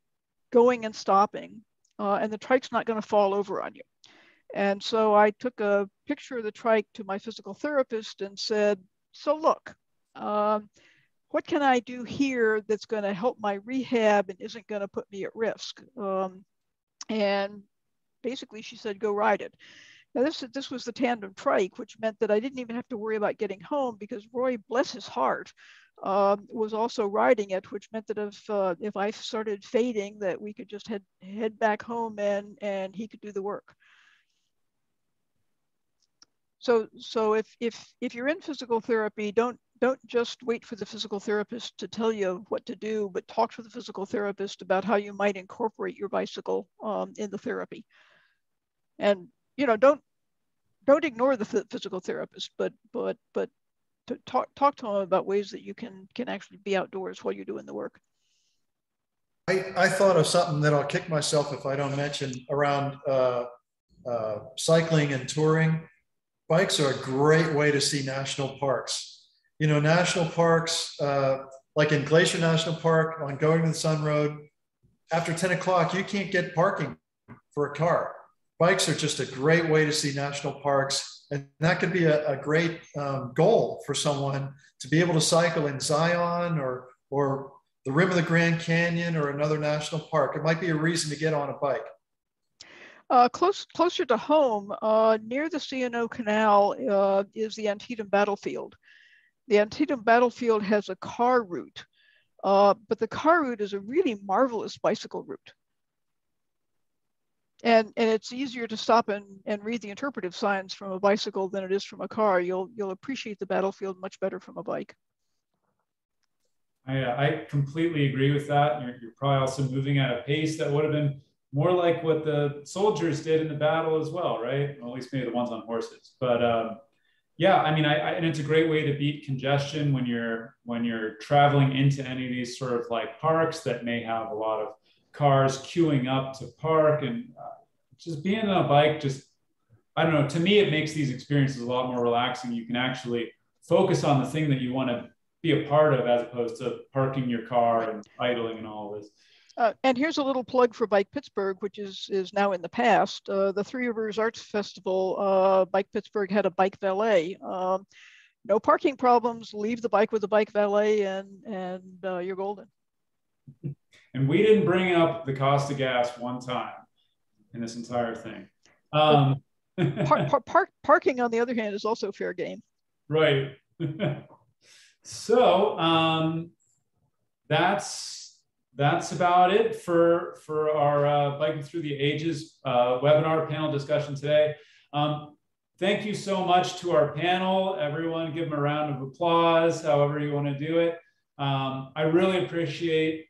going and stopping, and the trike's not going to fall over on you. And so I took a picture of the trike to my physical therapist and said, so look, what can I do here that's going to help my rehab and isn't going to put me at risk? And basically she said, go ride it. Now this was the tandem trike, which meant that I didn't even have to worry about getting home, because Roy, bless his heart, was also riding it, which meant that if I started fading, that we could just head back home and he could do the work. So if you're in physical therapy, don't just wait for the physical therapist to tell you what to do, but talk to the physical therapist about how you might incorporate your bicycle in the therapy. And don't ignore the physical therapist, but to talk to them about ways that you can actually be outdoors while you're doing the work. I thought of something that I'll kick myself if I don't mention around cycling and touring. Bikes are a great way to see national parks. You know, national parks, like in Glacier National Park on Going to the Sun Road, after 10 o'clock, you can't get parking for a car. Bikes are just a great way to see national parks. And that could be a great goal for someone to be able to cycle in Zion or the rim of the Grand Canyon or another national park. It might be a reason to get on a bike. Closer to home, near the C&O Canal is the Antietam Battlefield. The Antietam Battlefield has a car route, but the car route is a really marvelous bicycle route. And it's easier to stop and read the interpretive signs from a bicycle than it is from a car. You'll appreciate the battlefield much better from a bike. I completely agree with that. You're probably also moving at a pace that would have been more like what the soldiers did in the battle as well, right? Well, at least maybe the ones on horses. But yeah, I mean, and it's a great way to beat congestion when you're traveling into any of these sort of like parks that may have a lot of cars queuing up to park, and just being on a bike, just, I don't know, to me, it makes these experiences a lot more relaxing. You can actually focus on the thing that you want to be a part of, as opposed to parking your car and idling and all of this. And here's a little plug for Bike Pittsburgh, which is now in the past. The Three Rivers Arts Festival, Bike Pittsburgh had a bike valet. No parking problems, leave the bike with the bike valet and you're golden. And we didn't bring up the cost of gas one time in this entire thing. Parking, on the other hand, is also fair game. Right. So that's about it for our Biking Through the Ages webinar panel discussion today. Thank you so much to our panel. Everyone give them a round of applause, however you want to do it. I really appreciate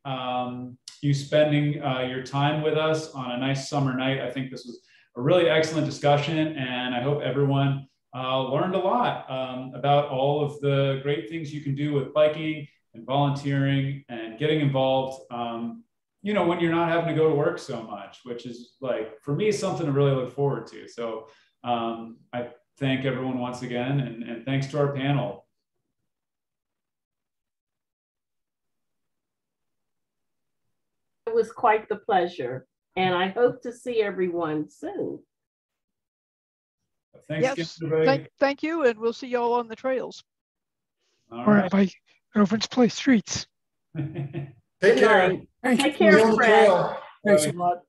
you spending your time with us on a nice summer night. I think this was a really excellent discussion, and I hope everyone learned a lot about all of the great things you can do with biking and volunteering and getting involved, you know, when you're not having to go to work so much, which is, like, for me, something to really look forward to. So I thank everyone once again, and thanks to our panel. It was quite the pleasure, and I hope to see everyone soon. Thanks, yes, thank you, and we'll see you all on the trails. All or right. by Rovens Place streets. Take care. Take care, Fred. Thanks a lot.